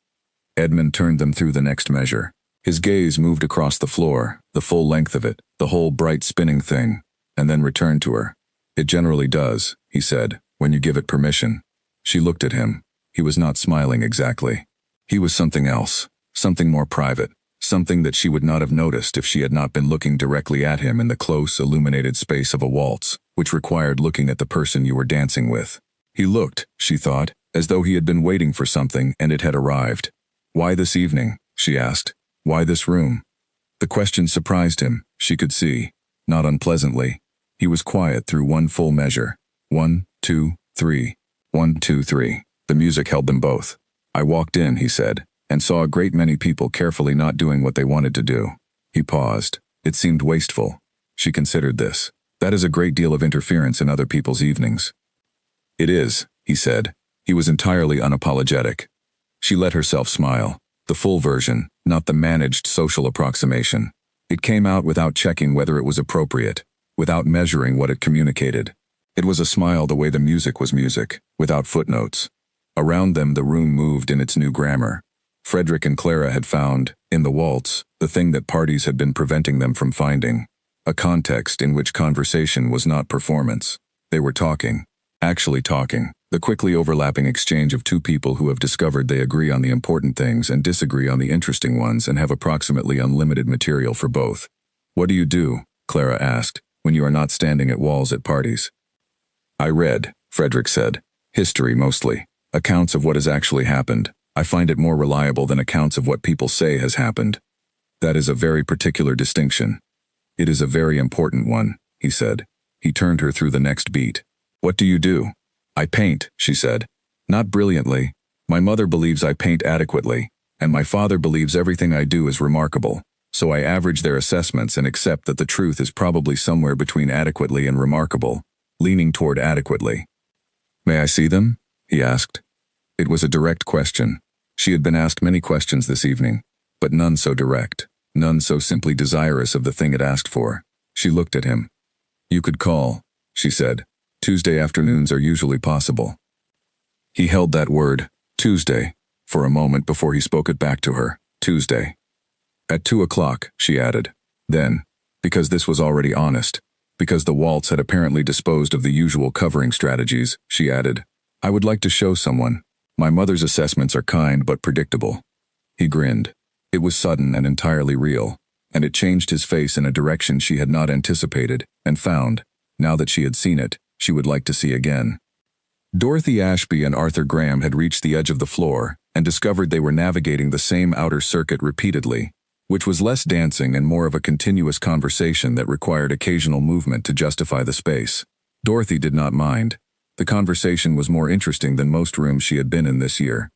Speaker 1: Edmund turned them through the next measure. His gaze moved across the floor, the full length of it, the whole bright spinning thing, and then returned to her. It generally does, he said, when you give it permission. She looked at him. He was not smiling exactly. He was something else, something more private, something that she would not have noticed if she had not been looking directly at him in the close, illuminated space of a waltz, which required looking at the person you were dancing with. He looked, she thought, as though he had been waiting for something and it had arrived. Why this evening? She asked. Why this room? The question surprised him, she could see, not unpleasantly. He was quiet through one full measure. 1, 2, 3. 1, 2, 3. The music held them both. I walked in, he said, and saw a great many people carefully not doing what they wanted to do. He paused. It seemed wasteful. She considered this. That is a great deal of interference in other people's evenings. It is, he said. He was entirely unapologetic. She let herself smile. The full version, not the managed social approximation. It came out without checking whether it was appropriate, without measuring what it communicated. It was a smile the way the music was music, without footnotes. Around them the room moved in its new grammar. Frederick and Clara had found, in the waltz, the thing that parties had been preventing them from finding. A context in which conversation was not performance. They were talking. Actually talking. The quickly overlapping exchange of two people who have discovered they agree on the important things and disagree on the interesting ones and have approximately unlimited material for both. What do you do, Clara asked, when you are not standing at walls at parties? I read, Frederick said. History mostly. Accounts of what has actually happened. I find it more reliable than accounts of what people say has happened. That is a very particular distinction. It is a very important one, he said. He turned her through the next beat. What do you do? I paint, she said. Not brilliantly. My mother believes I paint adequately, and my father believes everything I do is remarkable, so I average their assessments and accept that the truth is probably somewhere between adequately and remarkable, leaning toward adequately. May I see them? He asked. It was a direct question. She had been asked many questions this evening, but none so direct, none so simply desirous of the thing it asked for. She looked at him. You could call, she said. Tuesday afternoons are usually possible. He held that word, Tuesday, for a moment before he spoke it back to her, Tuesday. At 2 o'clock, she added. Then, because this was already honest, because the waltz had apparently disposed of the usual covering strategies, she added, I would like to show someone. My mother's assessments are kind but predictable. He grinned. It was sudden and entirely real, and it changed his face in a direction she had not anticipated and found, now that she had seen it, she would like to see again. Dorothy Ashby and Arthur Graham had reached the edge of the floor and discovered they were navigating the same outer circuit repeatedly, which was less dancing and more of a continuous conversation that required occasional movement to justify the space. Dorothy did not mind. The conversation was more interesting than most rooms she had been in this year.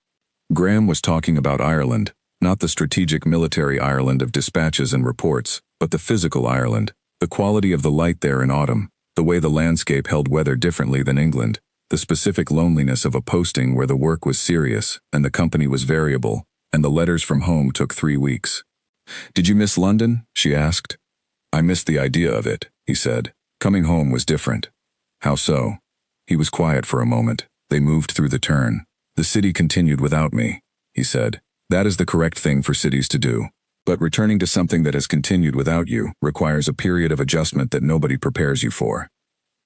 Speaker 1: Graham was talking about Ireland, not the strategic military Ireland of dispatches and reports, but the physical Ireland, the quality of the light there in autumn, The way the landscape held weather differently than England, the specific loneliness of a posting where the work was serious and the company was variable, and the letters from home took 3 weeks. "Did you miss London?" she asked. "I missed the idea of it," he said. "Coming home was different." "How so?" He was quiet for a moment. They moved through the turn. "The city continued without me," he said. "That is the correct thing for cities to do. But returning to something that has continued without you requires a period of adjustment that nobody prepares you for."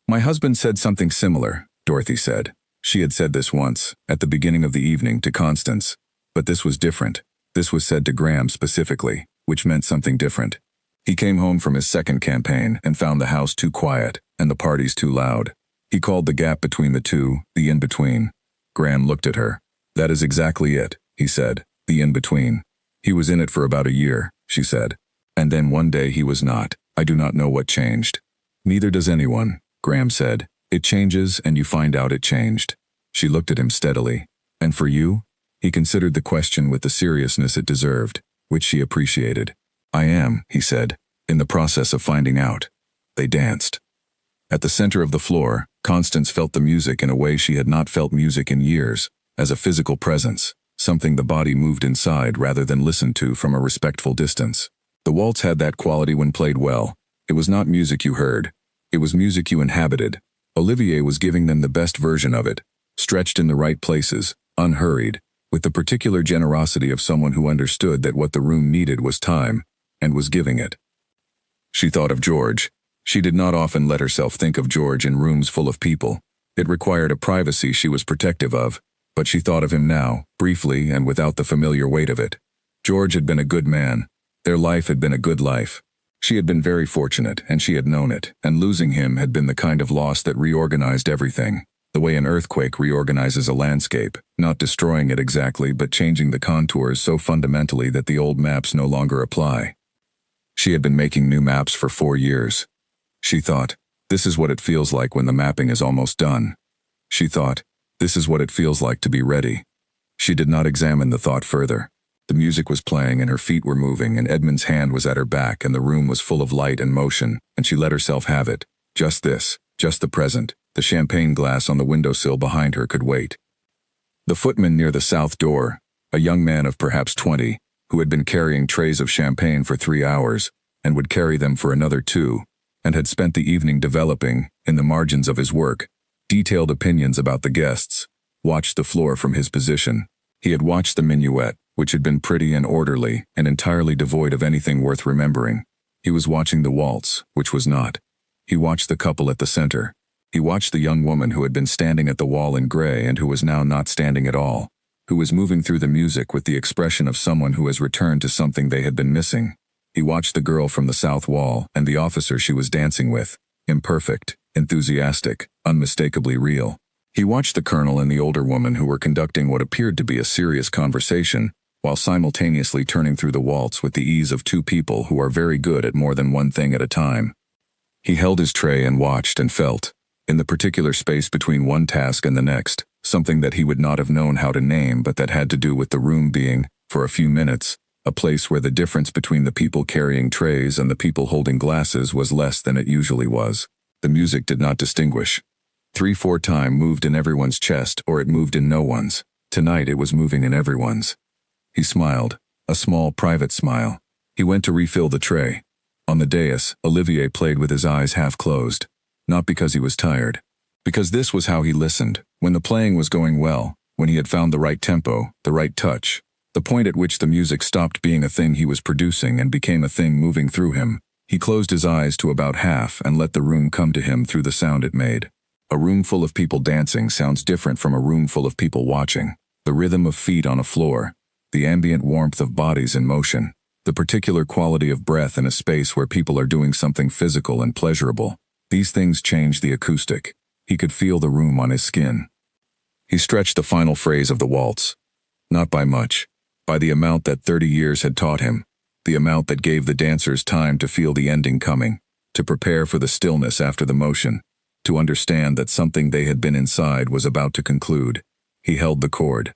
Speaker 1: "My husband said something similar," Dorothy said. She had said this once, at the beginning of the evening, to Constance. But this was different. This was said to Graham specifically, which meant something different. He came home from his second campaign and found the house too quiet and the parties too loud. He called the gap between the two, the in-between. Graham looked at her. "That is exactly it," he said, "the in-between." "He was in it for about a year," she said. "And then one day he was not. I do not know what changed." "Neither does anyone," Graham said. "It changes and you find out it changed." She looked at him steadily. "And for you?" He considered the question with the seriousness it deserved, which she appreciated. "I am," he said, "in the process of finding out." They danced. At the center of the floor, Constance felt the music in a way she had not felt music in years, as a physical presence, something the body moved inside rather than listened to from a respectful distance. The waltz had that quality when played well. It was not music you heard. It was music you inhabited. Olivier was giving them the best version of it, stretched in the right places, unhurried, with the particular generosity of someone who understood that what the room needed was time, and was giving it. She thought of George. She did not often let herself think of George in rooms full of people. It required a privacy she was protective of, but she thought of him now, briefly and without the familiar weight of it. George had been a good man. Their life had been a good life. She had been very fortunate, and she had known it, and losing him had been the kind of loss that reorganized everything, the way an earthquake reorganizes a landscape, not destroying it exactly but changing the contours so fundamentally that the old maps no longer apply. She had been making new maps for 4 years. She thought, this is what it feels like when the mapping is almost done. She thought, this is what it feels like to be ready. She did not examine the thought further. The music was playing and her feet were moving and Edmund's hand was at her back and the room was full of light and motion, and she let herself have it. Just this, just the present. The champagne glass on the windowsill behind her could wait. The footman near the south door, a young man of perhaps 20, who had been carrying trays of champagne for 3 hours, and would carry them for another 2, and had spent the evening developing, in the margins of his work, detailed opinions about the guests, watched the floor from his position. He had watched the minuet, which had been pretty and orderly and entirely devoid of anything worth remembering. He was watching the waltz, which was not. He watched the couple at the center. He watched the young woman who had been standing at the wall in gray and who was now not standing at all, who was moving through the music with the expression of someone who has returned to something they had been missing. He watched the girl from the south wall and the officer she was dancing with, imperfect, enthusiastic, unmistakably real. He watched the colonel and the older woman who were conducting what appeared to be a serious conversation, while simultaneously turning through the waltz with the ease of 2 people who are very good at more than one thing at a time. He held his tray and watched and felt, in the particular space between one task and the next, something that he would not have known how to name but that had to do with the room being, for a few minutes, a place where the difference between the people carrying trays and the people holding glasses was less than it usually was. The music did not distinguish. 3/4 time moved in everyone's chest or it moved in no one's. Tonight it was moving in everyone's. He smiled, a small private smile. He went to refill the tray. On the dais, Olivier played with his eyes half closed. Not because he was tired. Because this was how he listened, when the playing was going well, when he had found the right tempo, the right touch, the point at which the music stopped being a thing he was producing and became a thing moving through him. He closed his eyes to about half and let the room come to him through the sound it made. A room full of people dancing sounds different from a room full of people watching. The rhythm of feet on a floor, the ambient warmth of bodies in motion, the particular quality of breath in a space where people are doing something physical and pleasurable. These things changed the acoustic. He could feel the room on his skin. He stretched the final phrase of the waltz. Not by much. By the amount that 30 years had taught him. The amount that gave the dancers time to feel the ending coming, to prepare for the stillness after the motion, to understand that something they had been inside was about to conclude. He held the chord.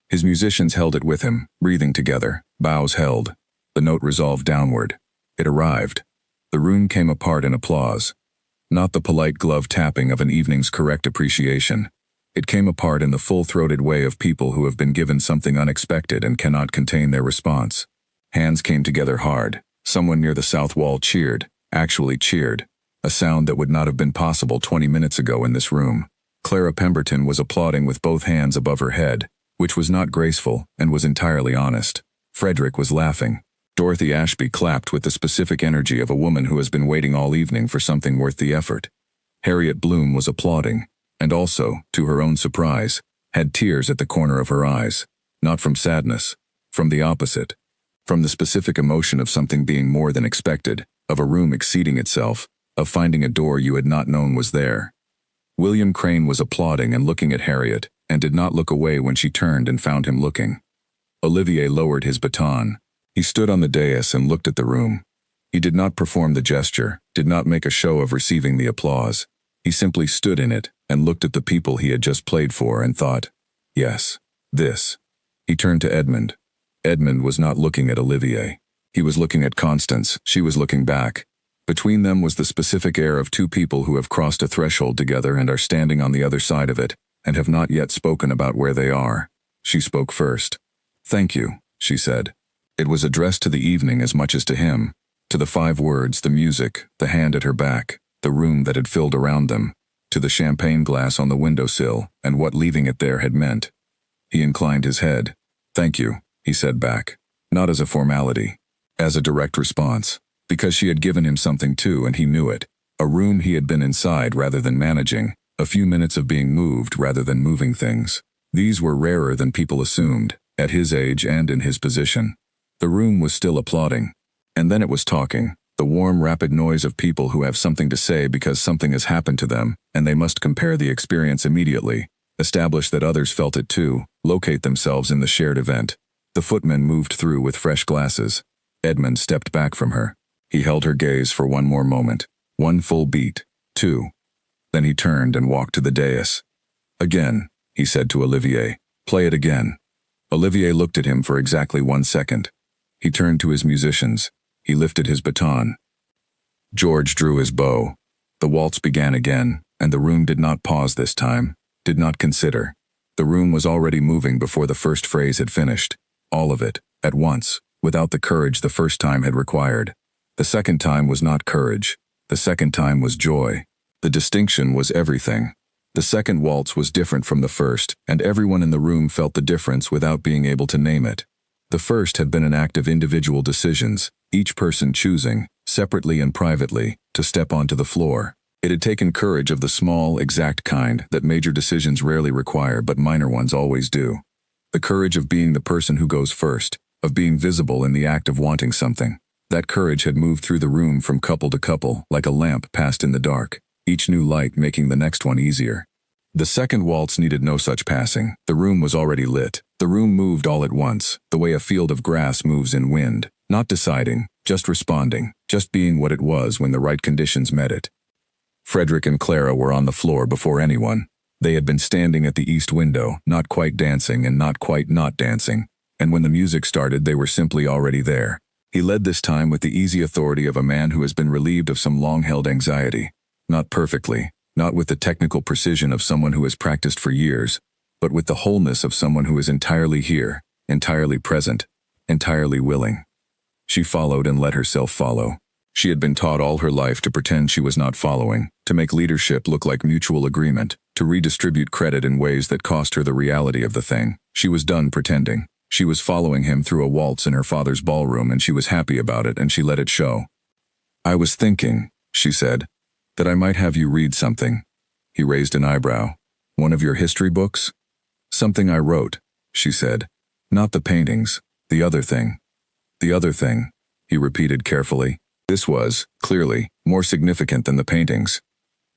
Speaker 1: His musicians held it with him, breathing together, bows held. The note resolved downward. It arrived. The room came apart in applause. Not the polite glove tapping of an evening's correct appreciation. It came apart in the full-throated way of people who have been given something unexpected and cannot contain their response. Hands came together hard. Someone near the south wall cheered, actually cheered, a sound that would not have been possible 20 minutes ago in this room. Clara Pemberton was applauding with both hands above her head, which was not graceful and was entirely honest. Frederick was laughing. Dorothy Ashby clapped with the specific energy of a woman who has been waiting all evening for something worth the effort. Harriet Bloom was applauding, and also, to her own surprise, had tears at the corner of her eyes, not from sadness, from the opposite, from the specific emotion of something being more than expected, of a room exceeding itself, of finding a door you had not known was there. William Crane was applauding and looking at Harriet, and did not look away when she turned and found him looking. Olivier lowered his baton. He stood on the dais and looked at the room. He did not perform the gesture, did not make a show of receiving the applause. He simply stood in it and looked at the people he had just played for and thought, yes, this. He turned to Edmund. Edmund was not looking at Olivier. He was looking at Constance. She was looking back. Between them was the specific air of two people who have crossed a threshold together and are standing on the other side of it, and have not yet spoken about where they are. She spoke first. "Thank you," she said. It was addressed to the evening as much as to him, to the 5 words, the music, the hand at her back, the room that had filled around them, to the champagne glass on the windowsill, and what leaving it there had meant. He inclined his head. "Thank you," he said back, not as a formality, as a direct response, because she had given him something too and he knew it, a room he had been inside rather than managing, a few minutes of being moved rather than moving things. These were rarer than people assumed, at his age and in his position. The room was still applauding. And then it was talking, the warm, rapid noise of people who have something to say because something has happened to them, and they must compare the experience immediately, establish that others felt it too, locate themselves in the shared event. The footman moved through with fresh glasses. Edmund stepped back from her. He held her gaze for one more moment, one full beat, 2. Then he turned and walked to the dais. "Again," he said to Olivier. "Play it again." Olivier looked at him for exactly 1 second. He turned to his musicians. He lifted his baton. George drew his bow. The waltz began again, and the room did not pause this time, did not consider. The room was already moving before the first phrase had finished. All of it, at once, without the courage the first time had required. The second time was not courage. The second time was joy. The distinction was everything. The second waltz was different from the first, and everyone in the room felt the difference without being able to name it. The first had been an act of individual decisions, each person choosing, separately and privately, to step onto the floor. It had taken courage of the small, exact kind that major decisions rarely require but minor ones always do. The courage of being the person who goes first, of being visible in the act of wanting something. That courage had moved through the room from couple to couple, like a lamp passed in the dark, each new light making the next one easier. The second waltz needed no such passing. The room was already lit. The room moved all at once, the way a field of grass moves in wind, not deciding, just responding, just being what it was when the right conditions met it. Frederick and Clara were on the floor before anyone. They had been standing at the east window, not quite dancing and not quite not dancing, and when the music started they were simply already there. He led this time with the easy authority of a man who has been relieved of some long-held anxiety. Not perfectly, not with the technical precision of someone who has practiced for years, but with the wholeness of someone who is entirely here, entirely present, entirely willing. She followed and let herself follow. She had been taught all her life to pretend she was not following, to make leadership look like mutual agreement, to redistribute credit in ways that cost her the reality of the thing. She was done pretending. She was following him through a waltz in her father's ballroom and she was happy about it and she let it show. "I was thinking," she said, "that I might have you read something." He raised an eyebrow. "One of your history books?" "Something I wrote," she said. "Not the paintings, the other thing." "The other thing," he repeated carefully. This was, clearly, more significant than the paintings.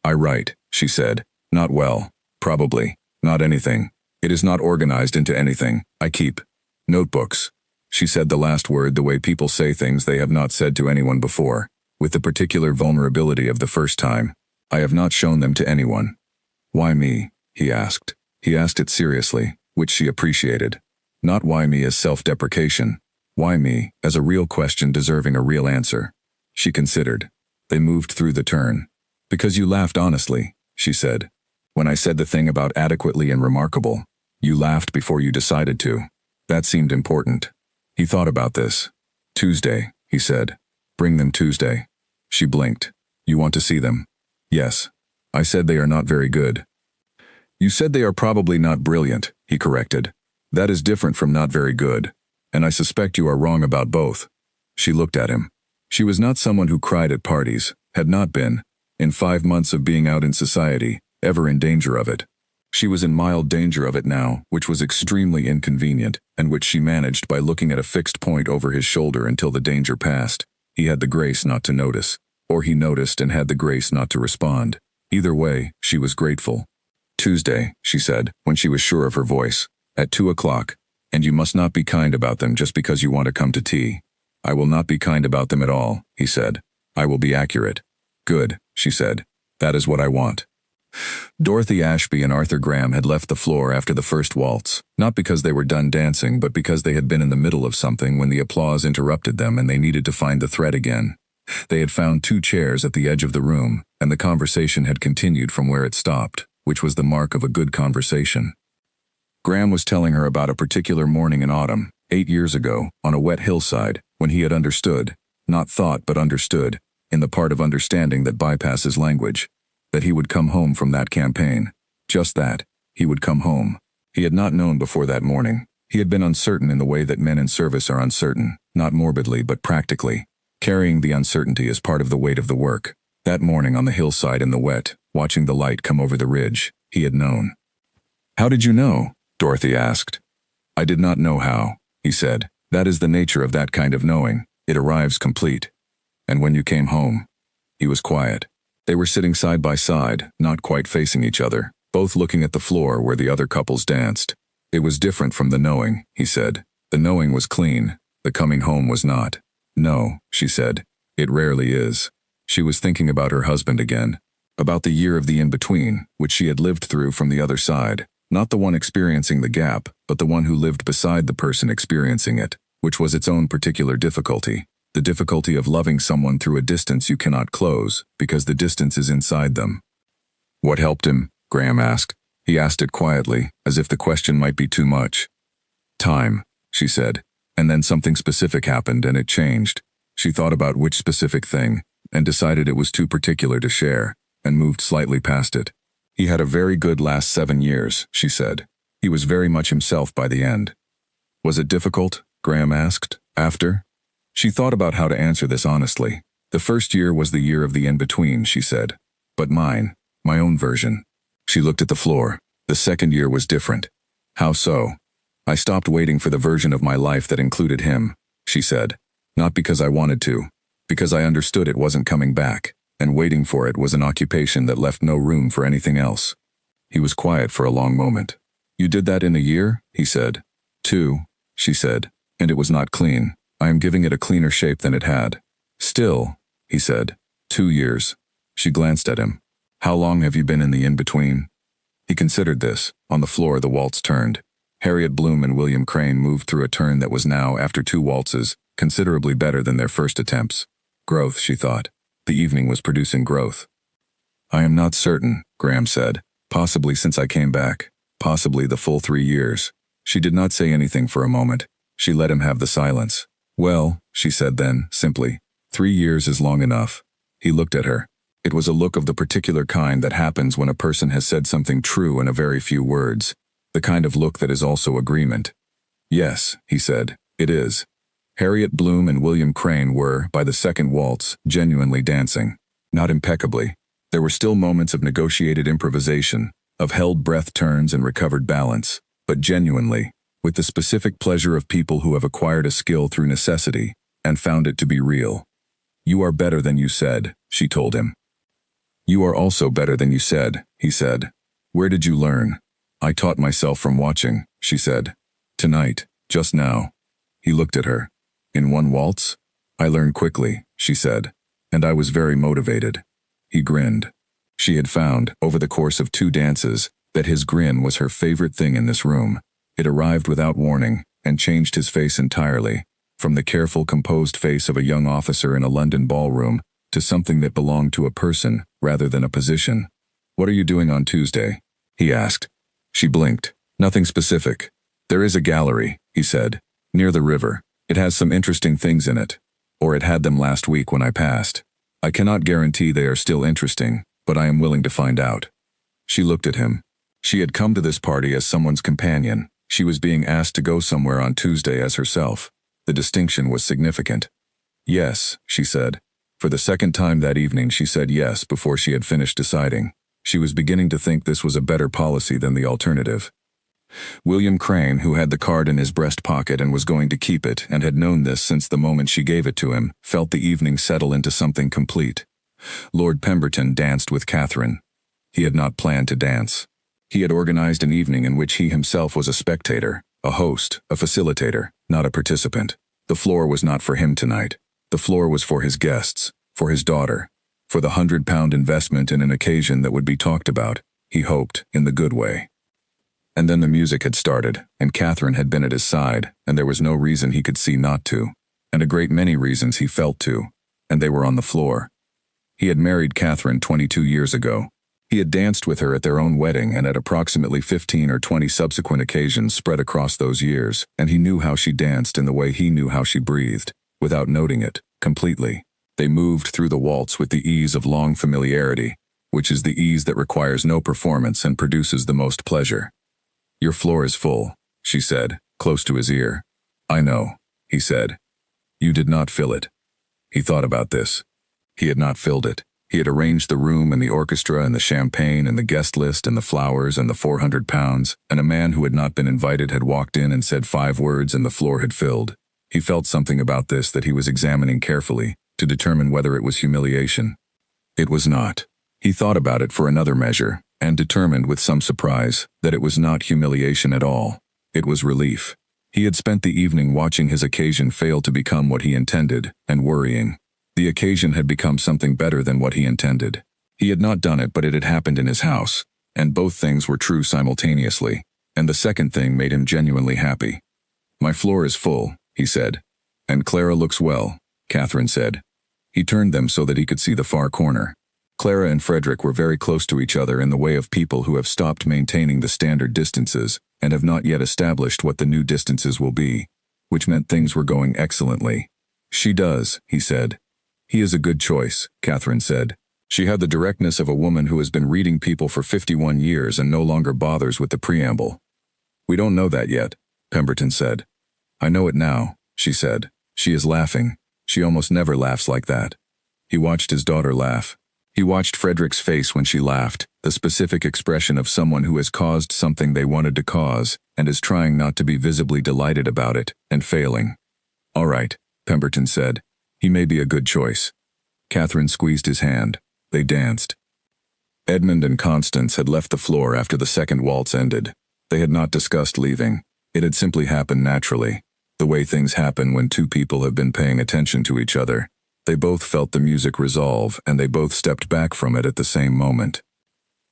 Speaker 1: "I write," she said. "Not well, probably, not anything. It is not organized into anything. I keep notebooks." She said the last word the way people say things they have not said to anyone before, with the particular vulnerability of the first time. "I have not shown them to anyone." "Why me?" he asked. He asked it seriously, which she appreciated. Not why me as self-deprecation. Why me, as a real question deserving a real answer. She considered. They moved through the turn. Because you laughed honestly, she said. When I said the thing about adequately and remarkable, you laughed before you decided to. That seemed important. He thought about this. Tuesday, he said. Bring them Tuesday. She blinked. You want to see them? Yes. I said they are not very good. You said they are probably not brilliant, he corrected. That is different from not very good. And I suspect you are wrong about both. She looked at him. She was not someone who cried at parties, had not been, in 5 months of being out in society, ever in danger of it. She was in mild danger of it now, which was extremely inconvenient, and which she managed by looking at a fixed point over his shoulder until the danger passed. He had the grace not to notice, or he noticed and had the grace not to respond. Either way, she was grateful. Tuesday, she said, when she was sure of her voice, at 2 o'clock, and you must not be kind about them just because you want to come to tea. I will not be kind about them at all, he said. I will be accurate. Good, she said. That is what I want. Dorothy Ashby and Arthur Graham had left the floor after the first waltz, not because they were done dancing but because they had been in the middle of something when the applause interrupted them and they needed to find the thread again. They had found 2 chairs at the edge of the room, and the conversation had continued from where it stopped, which was the mark of a good conversation. Graham was telling her about a particular morning in autumn, 8 years ago, on a wet hillside, when he had understood, not thought but understood, in the part of understanding that bypasses language, that he would come home from that campaign. Just that, he would come home. He had not known before that morning. He had been uncertain in the way that men in service are uncertain, not morbidly but practically, carrying the uncertainty as part of the weight of the work. That morning on the hillside in the wet, watching the light come over the ridge, he had known. How did you know? Dorothy asked. I did not know how, he said. That is the nature of that kind of knowing. It arrives complete. And when you came home? He was quiet. They were sitting side by side, not quite facing each other, both looking at the floor where the other couples danced. It was different from the knowing, he said. The knowing was clean. The coming home was not. No, she said. It rarely is. She was thinking about her husband again. About the year of the in-between, which she had lived through from the other side. Not the one experiencing the gap, but the one who lived beside the person experiencing it, which was its own particular difficulty. The difficulty of loving someone through a distance you cannot close, because the distance is inside them. What helped him? Graham asked. He asked it quietly, as if the question might be too much. Time, she said. And then something specific happened and it changed. She thought about which specific thing, and decided it was too particular to share, and moved slightly past it. He had a very good last 7 years, she said. He was very much himself by the end. Was it difficult? Graham asked. After? She thought about how to answer this honestly. The first year was the year of the in-between, she said. But mine, my own version. She looked at the floor. The second year was different. How so? I stopped waiting for the version of my life that included him, she said. Not because I wanted to, because I understood it wasn't coming back, and waiting for it was an occupation that left no room for anything else. He was quiet for a long moment. You did that in a year? He said. 2, she said, and it was not clean. I am giving it a cleaner shape than it had. Still, he said. 2 years. She glanced at him. How long have you been in the in-between? He considered this. On the floor the waltz turned. Harriet Bloom and William Crane moved through a turn that was now, after 2 waltzes, considerably better than their first attempts. Growth, she thought. The evening was producing growth. I am not certain, Graham said. Possibly since I came back. Possibly the full 3 years. She did not say anything for a moment. She let him have the silence. Well, she said then, simply, 3 years is long enough. He looked at her. It was a look of the particular kind that happens when a person has said something true in a very few words. The kind of look that is also agreement. Yes, he said, it is. Harriet Bloom and William Crane were, by the second waltz, genuinely dancing. Not impeccably. There were still moments of negotiated improvisation, of held breath turns and recovered balance, but genuinely, with the specific pleasure of people who have acquired a skill through necessity and found it to be real. You are better than you said, she told him. You are also better than you said, he said. Where did you learn? I taught myself from watching, she said. Tonight, just now. He looked at her. In 1 waltz? I learned quickly, she said, and I was very motivated. He grinned. She had found, over the course of 2 dances, that his grin was her favorite thing in this room. It arrived without warning, and changed his face entirely, from the careful, composed face of a young officer in a London ballroom to something that belonged to a person rather than a position. "What are you doing on Tuesday?" he asked. She blinked. "Nothing specific. There is a gallery," he said, "near the river. It has some interesting things in it. Or it had them last week when I passed. I cannot guarantee they are still interesting, but I am willing to find out." She looked at him. She had come to this party as someone's companion. She was being asked to go somewhere on Tuesday as herself. The distinction was significant. "Yes," she said. For the second time that evening she said yes before she had finished deciding. She was beginning to think this was a better policy than the alternative. William Crane, who had the card in his breast pocket and was going to keep it, and had known this since the moment she gave it to him, felt the evening settle into something complete. Lord Pemberton danced with Catherine. He had not planned to dance. He had organized an evening in which he himself was a spectator, a host, a facilitator, not a participant. The floor was not for him tonight. The floor was for his guests, for his daughter, for the £100 investment in an occasion that would be talked about, he hoped, in the good way. And then the music had started, and Catherine had been at his side, and there was no reason he could see not to, and a great many reasons he felt to, and they were on the floor. He had married Catherine 22 years ago. He had danced with her at their own wedding and at approximately 15 or 20 subsequent occasions spread across those years, and he knew how she danced in the way he knew how she breathed, without noting it, completely. They moved through the waltz with the ease of long familiarity, which is the ease that requires no performance and produces the most pleasure. "Your floor is full," she said, close to his ear. "I know," he said. "You did not fill it." He thought about this. He had not filled it. He had arranged the room and the orchestra and the champagne and the guest list and the flowers and the £400, and a man who had not been invited had walked in and said 5 words and the floor had filled. He felt something about this that he was examining carefully, to determine whether it was humiliation. It was not. He thought about it for another measure, and determined with some surprise that it was not humiliation at all. It was relief. He had spent the evening watching his occasion fail to become what he intended, and worrying. The occasion had become something better than what he intended. He had not done it, but it had happened in his house, and both things were true simultaneously, and the second thing made him genuinely happy. "My floor is full," he said. "And Clara looks well," Catherine said. He turned them so that he could see the far corner. Clara and Frederick were very close to each other in the way of people who have stopped maintaining the standard distances and have not yet established what the new distances will be, which meant things were going excellently. "She does," he said. "He is a good choice," Catherine said. She had the directness of a woman who has been reading people for 51 years and no longer bothers with the preamble. "We don't know that yet," Pemberton said. "I know it now," she said. "She is laughing. She almost never laughs like that." He watched his daughter laugh. He watched Frederick's face when she laughed, the specific expression of someone who has caused something they wanted to cause, and is trying not to be visibly delighted about it, and failing. "All right," Pemberton said. "He may be a good choice." Catherine squeezed his hand. They danced. Edmund and Constance had left the floor after the second waltz ended. They had not discussed leaving. It had simply happened naturally, the way things happen when two people have been paying attention to each other. They both felt the music resolve, and they both stepped back from it at the same moment.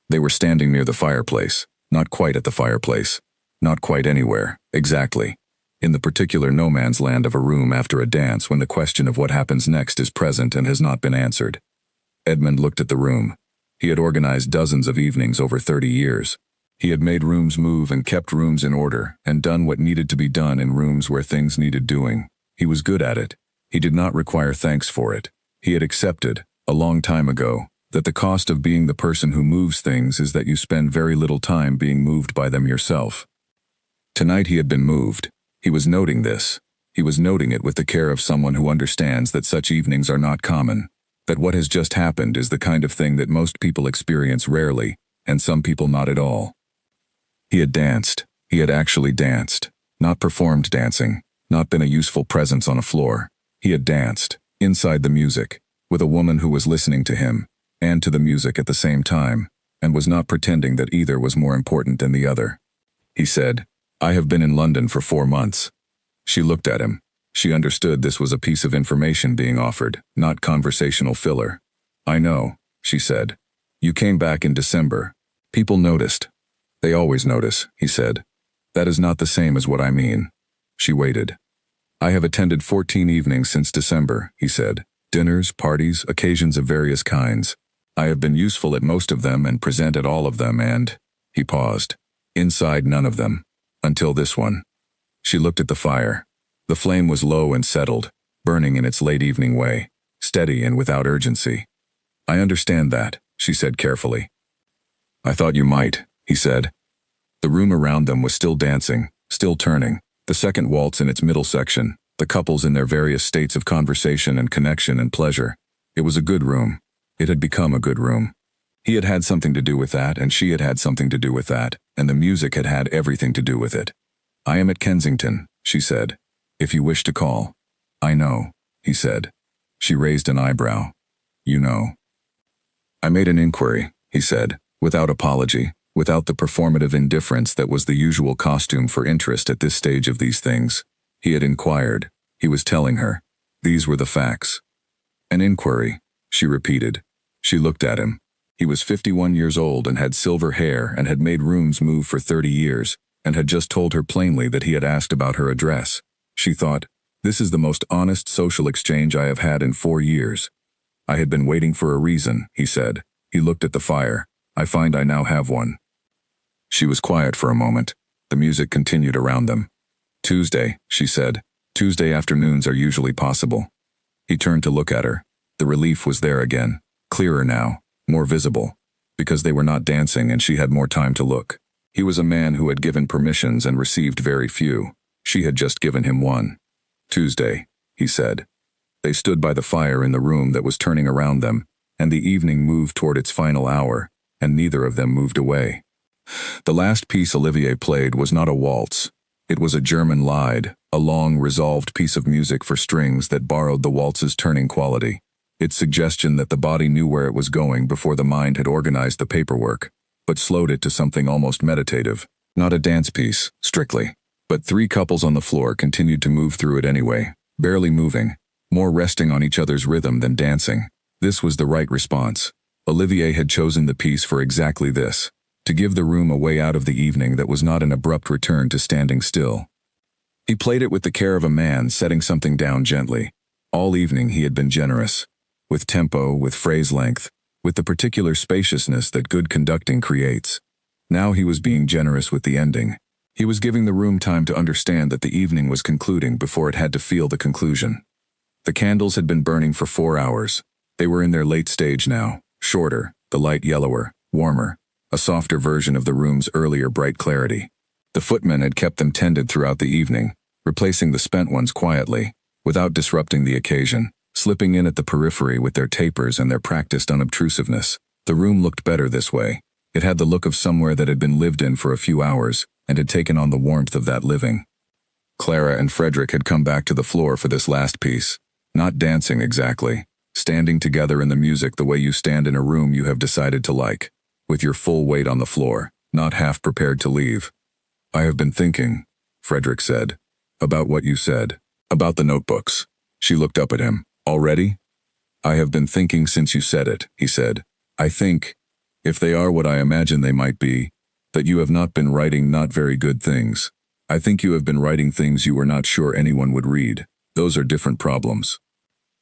Speaker 1: They were standing near the fireplace, not quite at the fireplace, not quite anywhere, exactly. In the particular no man's land of a room after a dance when the question of what happens next is present and has not been answered. Edmund looked at the room. He had organized dozens of evenings over 30 years. He had made rooms move and kept rooms in order, and done what needed to be done in rooms where things needed doing. He was good at it. He did not require thanks for it. He had accepted, a long time ago, that the cost of being the person who moves things is that you spend very little time being moved by them yourself. Tonight he had been moved. He was noting this. He was noting it with the care of someone who understands that such evenings are not common, that what has just happened is the kind of thing that most people experience rarely, and some people not at all. He had danced. He had actually danced, not performed dancing, not been a useful presence on a floor. He had danced, inside the music, with a woman who was listening to him, and to the music at the same time, and was not pretending that either was more important than the other. He said, "I have been in London for 4 months. She looked at him. She understood this was a piece of information being offered, not conversational filler. "I know," she said. "You came back in December. People noticed." "They always notice," he said. "That is not the same as what I mean." She waited. "I have attended 14 evenings since December," he said. Dinners, parties, occasions of various kinds. I have been useful at most of them and present at all of them and—" he paused. "Inside none of them. Until this one." She looked at the fire. The flame was low and settled, burning in its late evening way, steady and without urgency. "I understand that," she said carefully. "I thought you might," he said. The room around them was still dancing, still turning, the second waltz in its middle section, the couples in their various states of conversation and connection and pleasure. It was a good room. It had become a good room. He had had something to do with that, and she had had something to do with that, and the music had had everything to do with it. "I am at Kensington," she said. "If you wish to call." "I know," he said. She raised an eyebrow. "You know." "I made an inquiry," he said, without apology, without the performative indifference that was the usual costume for interest at this stage of these things. He had inquired. He was telling her. These were the facts. "An inquiry," she repeated. She looked at him. He was 51 years old and had silver hair and had made rooms move for 30 years, and had just told her plainly that he had asked about her address. She thought, "This is the most honest social exchange I have had in 4 years." "I had been waiting for a reason," he said. He looked at the fire. "I find I now have one." She was quiet for a moment. The music continued around them. "Tuesday," she said. "Tuesday afternoons are usually possible." He turned to look at her. The relief was there again, clearer now, more visible, because they were not dancing and she had more time to look. He was a man who had given permissions and received very few. She had just given him one. "Tuesday," he said. They stood by the fire in the room that was turning around them, and the evening moved toward its final hour, and neither of them moved away. The last piece Olivier played was not a waltz. It was a German Lied, a long, resolved piece of music for strings that borrowed the waltz's turning quality, its suggestion that the body knew where it was going before the mind had organized the paperwork, but slowed it to something almost meditative. Not a dance piece, strictly. But 3 couples on the floor continued to move through it anyway, barely moving, more resting on each other's rhythm than dancing. This was the right response. Olivier had chosen the piece for exactly this, to give the room a way out of the evening that was not an abrupt return to standing still. He played it with the care of a man setting something down gently. All evening he had been generous, with tempo, with phrase length, with the particular spaciousness that good conducting creates. Now he was being generous with the ending. He was giving the room time to understand that the evening was concluding before it had to feel the conclusion. The candles had been burning for 4 hours. They were in their late stage now, shorter, the light yellower, warmer, a softer version of the room's earlier bright clarity. The footmen had kept them tended throughout the evening, replacing the spent ones quietly, without disrupting the occasion, slipping in at the periphery with their tapers and their practiced unobtrusiveness. The room looked better this way. It had the look of somewhere that had been lived in for a few hours, and had taken on the warmth of that living. Clara and Frederick had come back to the floor for this last piece. Not dancing exactly, standing together in the music the way you stand in a room you have decided to like, with your full weight on the floor, not half prepared to leave. "I have been thinking," Frederick said, "about what you said, about the notebooks." She looked up at him. "Already?" "I have been thinking since you said it," he said. "I think, if they are what I imagine they might be, that you have not been writing not very good things. I think you have been writing things you were not sure anyone would read. Those are different problems."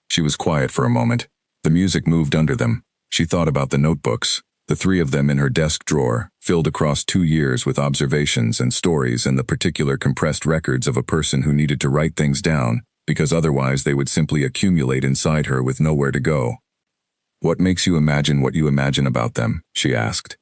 Speaker 1: She was quiet for a moment. The music moved under them. She thought about the notebooks, the 3 of them in her desk drawer, filled across 2 years with observations and stories and the particular compressed records of a person who needed to write things down, because otherwise they would simply accumulate inside her with nowhere to go. "What makes you imagine what you imagine about them?" she asked.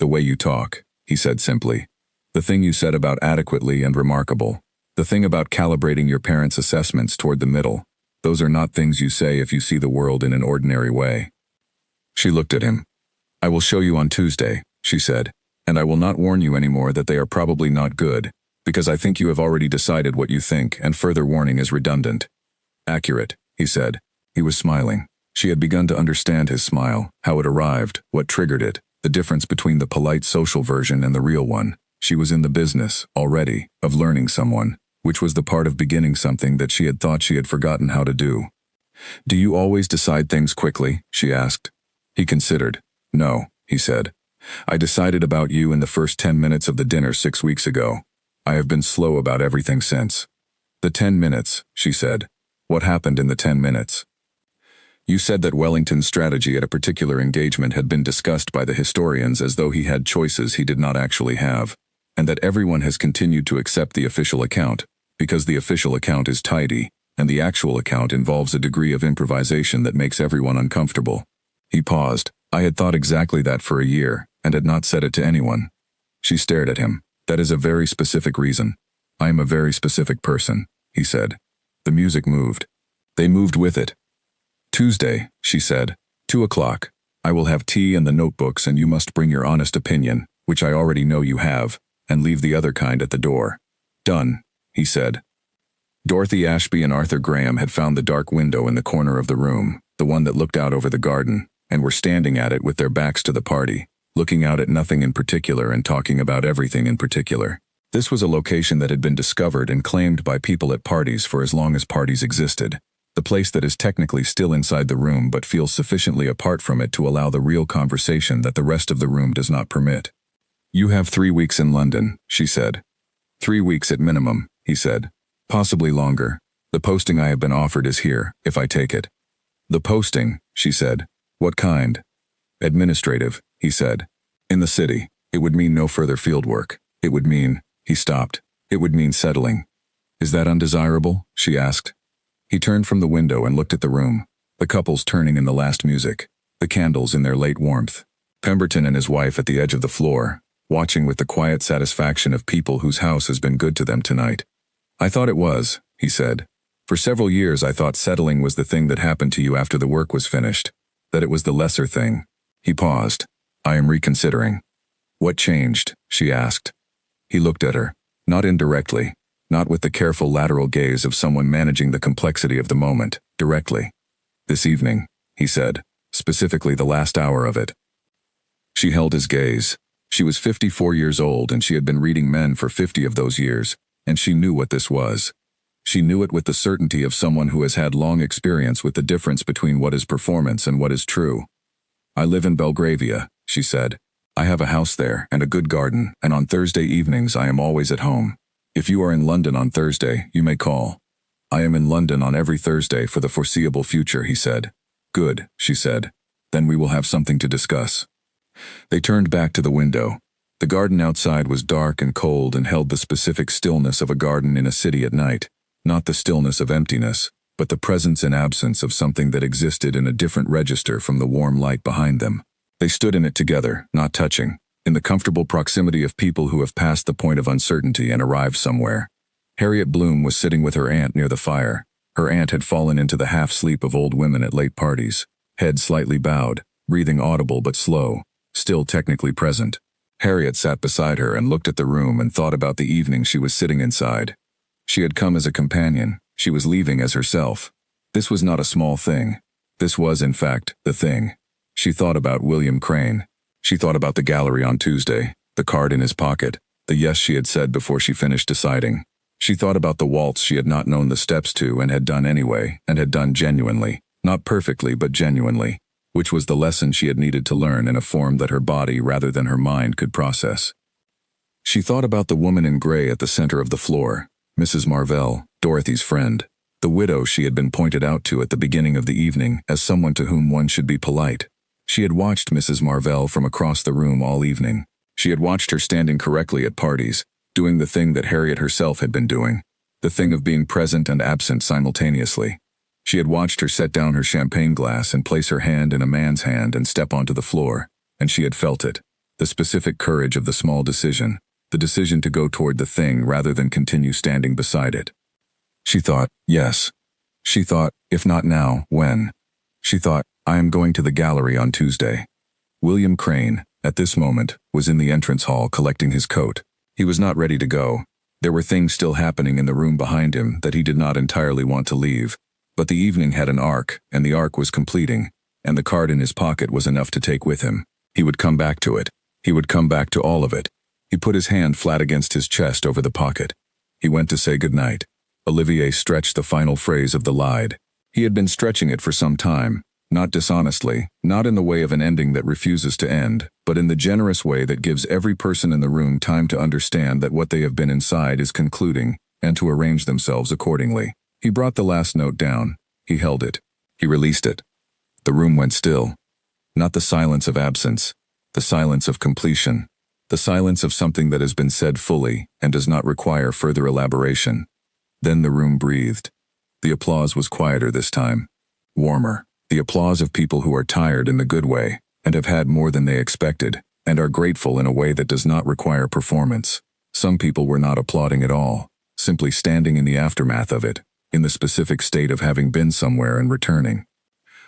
Speaker 1: "The way you talk," he said simply. "The thing you said about adequately and remarkable. The thing about calibrating your parents' assessments toward the middle. Those are not things you say if you see the world in an ordinary way." She looked at him. "I will show you on Tuesday," she said, "and I will not warn you anymore that they are probably not good, because I think you have already decided what you think, and further warning is redundant." "Accurate," he said. He was smiling. She had begun to understand his smile, how it arrived, what triggered it, the difference between the polite social version and the real one. She was in the business, already, of learning someone, which was the part of beginning something that she had thought she had forgotten how to do. "Do you always decide things quickly?" she asked. He considered. "No," he said. "I decided about you in the first 10 minutes of the dinner 6 weeks ago. I have been slow about everything since." "The 10 minutes," she said. "What happened in the 10 minutes?" You said that Wellington's strategy at a particular engagement had been discussed by the historians as though he had choices he did not actually have, and that everyone has continued to accept the official account, because the official account is tidy, and the actual account involves a degree of improvisation that makes everyone uncomfortable. He paused. I had thought exactly that for a year, and had not said it to anyone. She stared at him. That is a very specific reason. I am a very specific person, he said. The music moved. They moved with it. Tuesday, she said. 2:00. I will have tea and the notebooks, and you must bring your honest opinion, which I already know you have, and leave the other kind at the door. Done, he said. Dorothy Ashby and Arthur Graham had found the dark window in the corner of the room, the one that looked out over the garden, and were standing at it with their backs to the party, looking out at nothing in particular and talking about everything in particular. This was a location that had been discovered and claimed by people at parties for as long as parties existed. The place that is technically still inside the room but feels sufficiently apart from it to allow the real conversation that the rest of the room does not permit. You have 3 weeks in London, she said. 3 weeks at minimum, he said. Possibly longer. The posting I have been offered is here, if I take it. The posting, she said. What kind? Administrative, he said. In the city. It would mean no further field work. It would mean, he stopped. It would mean settling. Is that undesirable? She asked. He turned from the window and looked at the room, the couples turning in the last music, the candles in their late warmth, Pemberton and his wife at the edge of the floor, watching with the quiet satisfaction of people whose house has been good to them tonight. I thought it was, he said. For several years I thought settling was the thing that happened to you after the work was finished, that it was the lesser thing. He paused. I am reconsidering. What changed? She asked. He looked at her, not indirectly, not with the careful lateral gaze of someone managing the complexity of the moment, directly. This evening, he said, specifically the last hour of it. She held his gaze. She was 54 years old and she had been reading men for 50 of those years, and she knew what this was. She knew it with the certainty of someone who has had long experience with the difference between what is performance and what is true. I live in Belgravia, she said. I have a house there and a good garden, and on Thursday evenings I am always at home. If you are in London on Thursday, you may call. I am in London on every Thursday for the foreseeable future, he said. Good, she said. Then we will have something to discuss. They turned back to the window. The garden outside was dark and cold and held the specific stillness of a garden in a city at night, not the stillness of emptiness, but the presence and absence of something that existed in a different register from the warm light behind them. They stood in it together, not touching, in the comfortable proximity of people who have passed the point of uncertainty and arrived somewhere. Harriet Bloom was sitting with her aunt near the fire. Her aunt had fallen into the half-sleep of old women at late parties, head slightly bowed, breathing audible but slow, still technically present. Harriet sat beside her and looked at the room and thought about the evening she was sitting inside. She had come as a companion. She was leaving as herself. This was not a small thing. This was, in fact, the thing. She thought about William Crane. She thought about the gallery on Tuesday, the card in his pocket, the yes she had said before she finished deciding. She thought about the waltz she had not known the steps to and had done anyway, and had done genuinely, not perfectly but genuinely, which was the lesson she had needed to learn in a form that her body rather than her mind could process. She thought about the woman in gray at the center of the floor, Mrs. Marvell, Dorothy's friend, the widow she had been pointed out to at the beginning of the evening as someone to whom one should be polite. She had watched Mrs. Marvell from across the room all evening. She had watched her standing correctly at parties, doing the thing that Harriet herself had been doing, the thing of being present and absent simultaneously. She had watched her set down her champagne glass and place her hand in a man's hand and step onto the floor, and she had felt it, the specific courage of the small decision, the decision to go toward the thing rather than continue standing beside it. She thought, yes. She thought, if not now, when? She thought, I am going to the gallery on Tuesday. William Crane, at this moment, was in the entrance hall collecting his coat. He was not ready to go. There were things still happening in the room behind him that he did not entirely want to leave. But the evening had an arc, and the arc was completing, and the card in his pocket was enough to take with him. He would come back to it. He would come back to all of it. He put his hand flat against his chest over the pocket. He went to say goodnight. Olivier stretched the final phrase of the lied. He had been stretching it for some time, not dishonestly, not in the way of an ending that refuses to end, but in the generous way that gives every person in the room time to understand that what they have been inside is concluding, and to arrange themselves accordingly. He brought the last note down. He held it. He released it. The room went still. Not the silence of absence, the silence of completion, the silence of something that has been said fully and does not require further elaboration. Then the room breathed. The applause was quieter this time, warmer. The applause of people who are tired in the good way and have had more than they expected and are grateful in a way that does not require performance. Some people were not applauding at all, simply standing in the aftermath of it, in the specific state of having been somewhere and returning.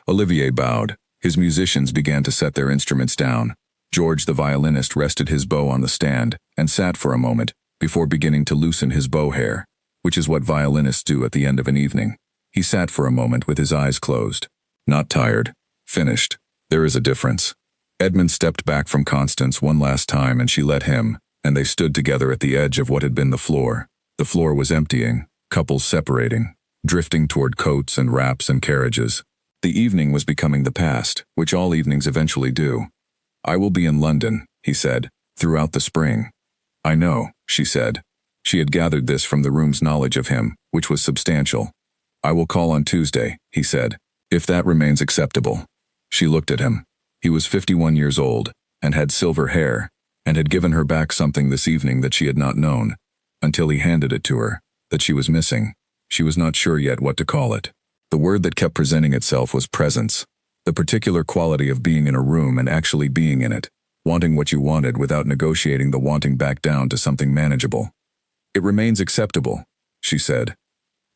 Speaker 1: Olivier bowed. His musicians began to set their instruments down. George the violinist rested his bow on the stand and sat for a moment before beginning to loosen his bow hair, which is what violinists do at the end of an evening. He sat for a moment with his eyes closed. Not tired. Finished. There is a difference. Edmund stepped back from Constance one last time and she let him, and they stood together at the edge of what had been the floor. The floor was emptying, couples separating, drifting toward coats and wraps and carriages. The evening was becoming the past, which all evenings eventually do. I will be in London, he said, throughout the spring. I know, she said. She had gathered this from the room's knowledge of him, which was substantial. I will call on Tuesday, he said, if that remains acceptable. She looked at him. He was 51 years old, and had silver hair, and had given her back something this evening that she had not known, until he handed it to her, that she was missing. She was not sure yet what to call it. The word that kept presenting itself was presence, the particular quality of being in a room and actually being in it, wanting what you wanted without negotiating the wanting back down to something manageable. It remains acceptable, she said.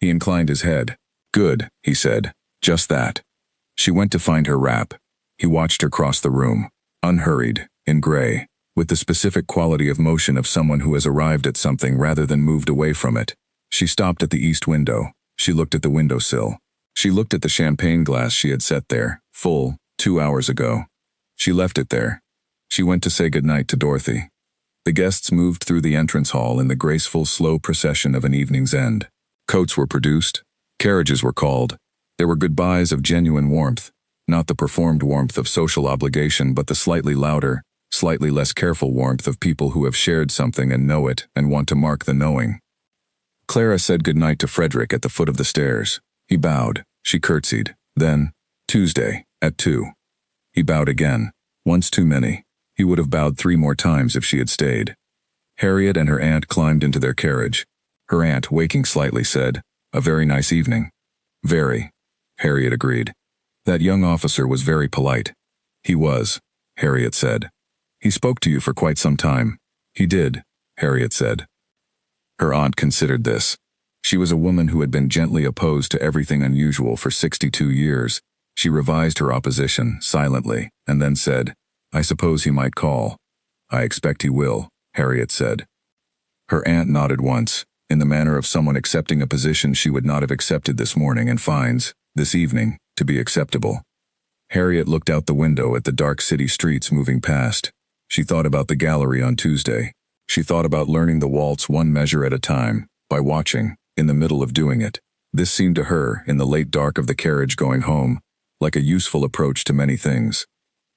Speaker 1: He inclined his head. Good, he said, just that. She went to find her wrap. He watched her cross the room, unhurried, in gray, with the specific quality of motion of someone who has arrived at something rather than moved away from it. She stopped at the east window. She looked at the windowsill. She looked at the champagne glass she had set there, full, 2 hours ago. She left it there. She went to say goodnight to Dorothy. The guests moved through the entrance hall in the graceful, slow procession of an evening's end. Coats were produced. Carriages were called. There were goodbyes of genuine warmth, not the performed warmth of social obligation, but the slightly louder, slightly less careful warmth of people who have shared something and know it and want to mark the knowing. Clara said goodnight to Frederick at the foot of the stairs. He bowed. She curtsied. Then, Tuesday, at 2. He bowed again. Once too many. He would have bowed 3 more times if she had stayed. Harriet and her aunt climbed into their carriage. Her aunt, waking slightly, said, "A very nice evening." "Very," Harriet agreed. "That young officer was very polite." "He was," Harriet said. "He spoke to you for quite some time." "He did," Harriet said. Her aunt considered this. She was a woman who had been gently opposed to everything unusual for 62 years. She revised her opposition, silently, and then said, "I suppose he might call." "I expect he will," Harriet said. Her aunt nodded once, in the manner of someone accepting a position she would not have accepted this morning and finds, this evening, to be acceptable. Harriet looked out the window at the dark city streets moving past. She thought about the gallery on Tuesday. She thought about learning the waltz one measure at a time, by watching, in the middle of doing it. This seemed to her, in the late dark of the carriage going home, like a useful approach to many things.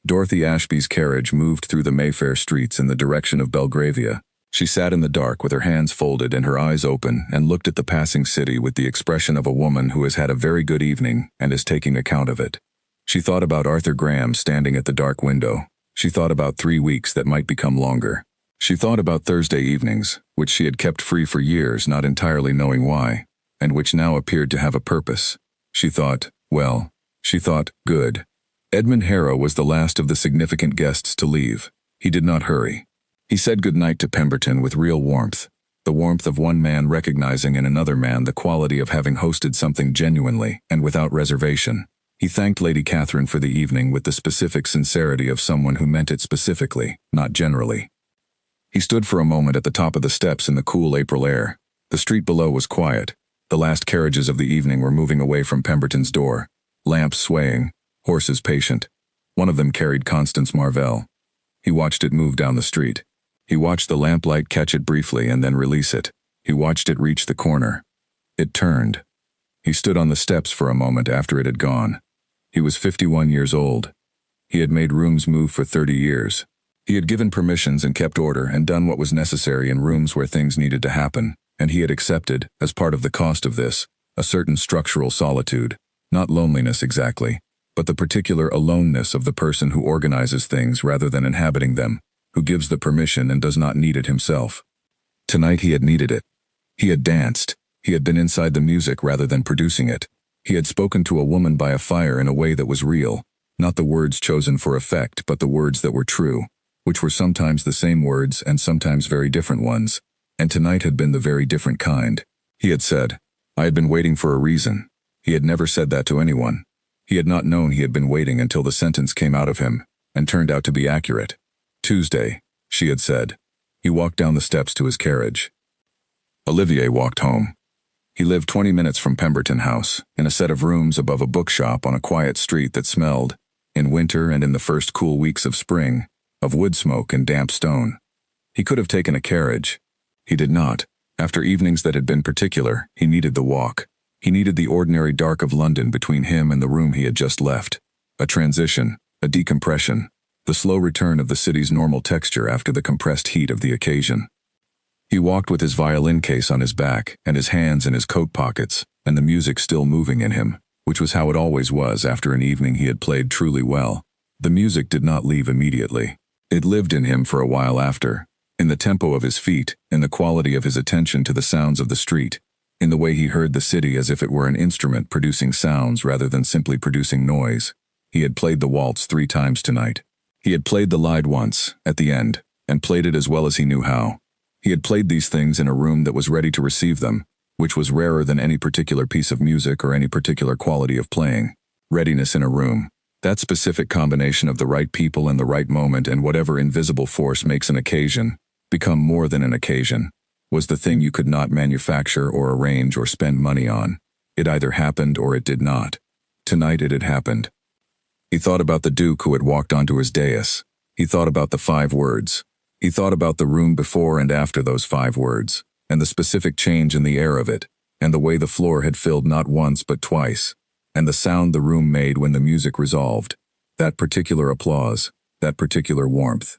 Speaker 1: Dorothy Ashby's carriage moved through the Mayfair streets in the direction of Belgravia. She sat in the dark with her hands folded and her eyes open and looked at the passing city with the expression of a woman who has had a very good evening and is taking account of it. She thought about Arthur Graham standing at the dark window. She thought about 3 weeks that might become longer. She thought about Thursday evenings, which she had kept free for years, not entirely knowing why, and which now appeared to have a purpose. She thought, good. Edmund Harrow was the last of the significant guests to leave. He did not hurry. He said goodnight to Pemberton with real warmth, the warmth of one man recognizing in another man the quality of having hosted something genuinely and without reservation. He thanked Lady Catherine for the evening with the specific sincerity of someone who meant it specifically, not generally. He stood for a moment at the top of the steps in the cool April air. The street below was quiet. The last carriages of the evening were moving away from Pemberton's door, lamps swaying, horses patient. One of them carried Constance Marvell. He watched it move down the street. He watched the lamplight catch it briefly and then release it. He watched it reach the corner. It turned. He stood on the steps for a moment after it had gone. He was 51 years old. He had made rooms move for 30 years. He had given permissions and kept order and done what was necessary in rooms where things needed to happen, and he had accepted, as part of the cost of this, a certain structural solitude, not loneliness exactly, but the particular aloneness of the person who organizes things rather than inhabiting them, who gives the permission and does not need it himself. Tonight he had needed it. He had danced. He had been inside the music rather than producing it. He had spoken to a woman by a fire in a way that was real, not the words chosen for effect, but the words that were true, which were sometimes the same words and sometimes very different ones, and tonight had been the very different kind. He had said, "I had been waiting for a reason." He had never said that to anyone. He had not known he had been waiting until the sentence came out of him, and turned out to be accurate. "Tuesday," she had said. He walked down the steps to his carriage. Olivier walked home. He lived 20 minutes from Pemberton House, in a set of rooms above a bookshop on a quiet street that smelled, in winter and in the first cool weeks of spring, of wood smoke and damp stone. He could have taken a carriage. He did not. After evenings that had been particular, he needed the walk. He needed the ordinary dark of London between him and the room he had just left. A transition, a decompression, the slow return of the city's normal texture after the compressed heat of the occasion. He walked with his violin case on his back and his hands in his coat pockets, and the music still moving in him, which was how it always was after an evening he had played truly well. The music did not leave immediately. It lived in him for a while after, in the tempo of his feet, in the quality of his attention to the sounds of the street, in the way he heard the city as if it were an instrument producing sounds rather than simply producing noise. He had played the waltz 3 times tonight. He had played the Lied once, at the end, and played it as well as he knew how. He had played these things in a room that was ready to receive them, which was rarer than any particular piece of music or any particular quality of playing. Readiness in a room, that specific combination of the right people and the right moment and whatever invisible force makes an occasion become more than an occasion, was the thing you could not manufacture or arrange or spend money on. It either happened or it did not. Tonight it had happened. He thought about the Duke who had walked onto his dais. He thought about the 5 words. He thought about the room before and after those 5 words, and the specific change in the air of it, and the way the floor had filled not once but twice, and the sound the room made when the music resolved, that particular applause, that particular warmth.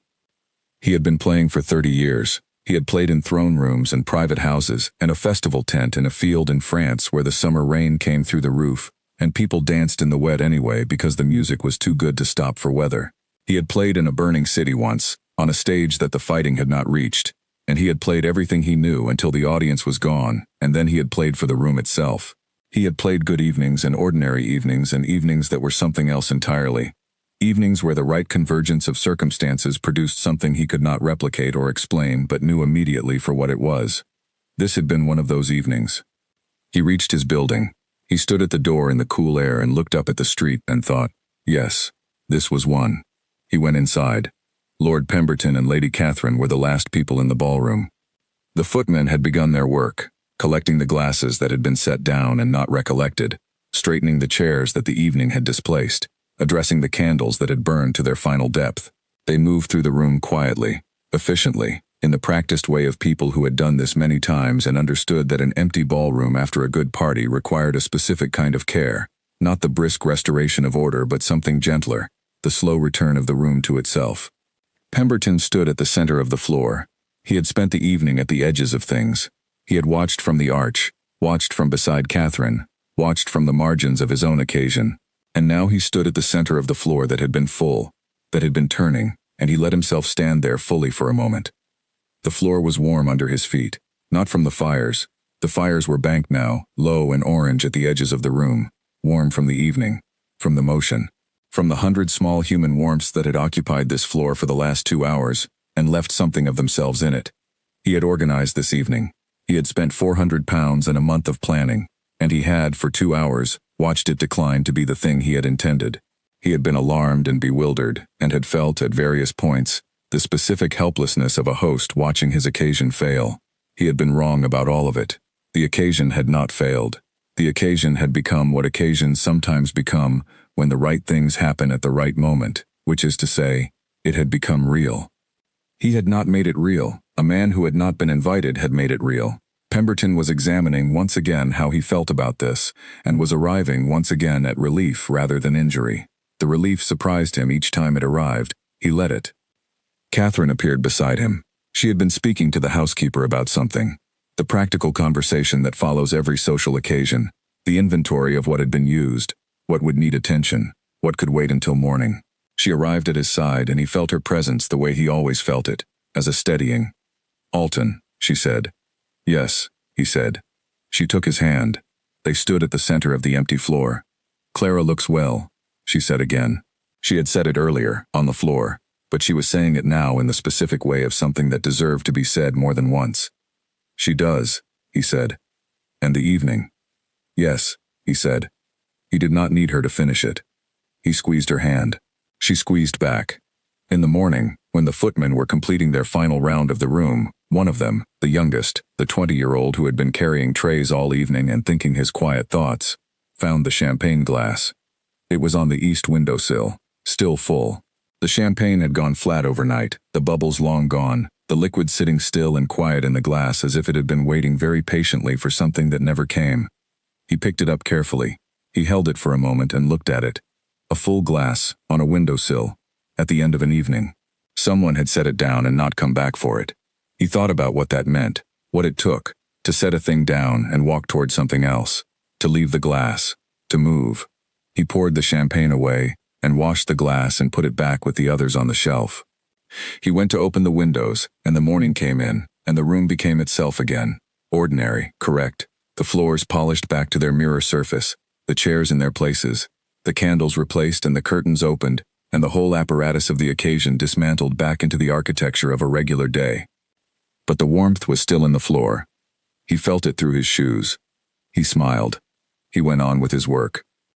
Speaker 1: He had been playing for 30 years. He had played in throne rooms and private houses and a festival tent in a field in France where the summer rain came through the roof, and people danced in the wet anyway because the music was too good to stop for weather. He had played in a burning city once, on a stage that the fighting had not reached, and he had played everything he knew until the audience was gone, and then he had played for the room itself. He had played good evenings and ordinary evenings and evenings that were something else entirely. Evenings where the right convergence of circumstances produced something he could not replicate or explain but knew immediately for what it was. This had been one of those evenings. He reached his building. He stood at the door in the cool air and looked up at the street and thought, yes, this was one. He went inside. Lord Pemberton and Lady Catherine were the last people in the ballroom. The footmen had begun their work, collecting the glasses that had been set down and not recollected, straightening the chairs that the evening had displaced, addressing the candles that had burned to their final depth. They moved through the room quietly, efficiently, in the practiced way of people who had done this many times and understood that an empty ballroom after a good party required a specific kind of care, not the brisk restoration of order but something gentler, the slow return of the room to itself. Pemberton stood at the center of the floor. He had spent the evening at the edges of things. He had watched from the arch, watched from beside Catherine, watched from the margins of his own occasion, and now he stood at the center of the floor that had been full, that had been turning, and he let himself stand there fully for a moment. The floor was warm under his feet, not from the fires. The fires were banked now, low and orange at the edges of the room, warm from the evening, from the motion, from the 100 small human warmths that had occupied this floor for the last 2 hours, and left something of themselves in it. He had organized this evening. He had spent £400 and a month of planning, and he had, for 2 hours, watched it decline to be the thing he had intended. He had been alarmed and bewildered, and had felt, at various points, the specific helplessness of a host watching his occasion fail. He had been wrong about all of it. The occasion had not failed. The occasion had become what occasions sometimes become when the right things happen at the right moment, which is to say, it had become real. He had not made it real. A man who had not been invited had made it real. Pemberton was examining once again how he felt about this, and was arriving once again at relief rather than injury. The relief surprised him each time it arrived. He let it. Catherine appeared beside him. She had been speaking to the housekeeper about something. The practical conversation that follows every social occasion. The inventory of what had been used, what would need attention, What could wait until morning? She arrived at his side and he felt her presence the way he always felt it, as a steadying. "Alton," she said. "Yes," he said. She took his hand. They stood at the center of the empty floor. "Clara looks well," she said again. She had said it earlier, on the floor, but she was saying it now in the specific way of something that deserved to be said more than once. "She does," he said. "And the evening?" "Yes," he said. He did not need her to finish it. He squeezed her hand. She squeezed back. In the morning, when the footmen were completing their final round of the room, one of them, the youngest, the 20-year-old who had been carrying trays all evening and thinking his quiet thoughts, found the champagne glass. It was on the east windowsill, still full. The champagne had gone flat overnight, the bubbles long gone, the liquid sitting still and quiet in the glass as if it had been waiting very patiently for something that never came. He picked it up carefully. He held it for a moment and looked at it. A full glass, on a windowsill, at the end of an evening. Someone had set it down and not come back for it. He thought about what that meant, what it took, to set a thing down and walk toward something else, to leave the glass, to move. He poured the champagne away, and washed the glass and put it back with the others on the shelf. He went to open the windows, and the morning came in, and the room became itself again. Ordinary, correct, the floors polished back to their mirror surface, the chairs in their places, the candles replaced and the curtains opened, and the whole apparatus of the occasion dismantled back into the architecture of a regular day. But the warmth was still in the floor. He felt it through his shoes. He smiled. He went on with his work.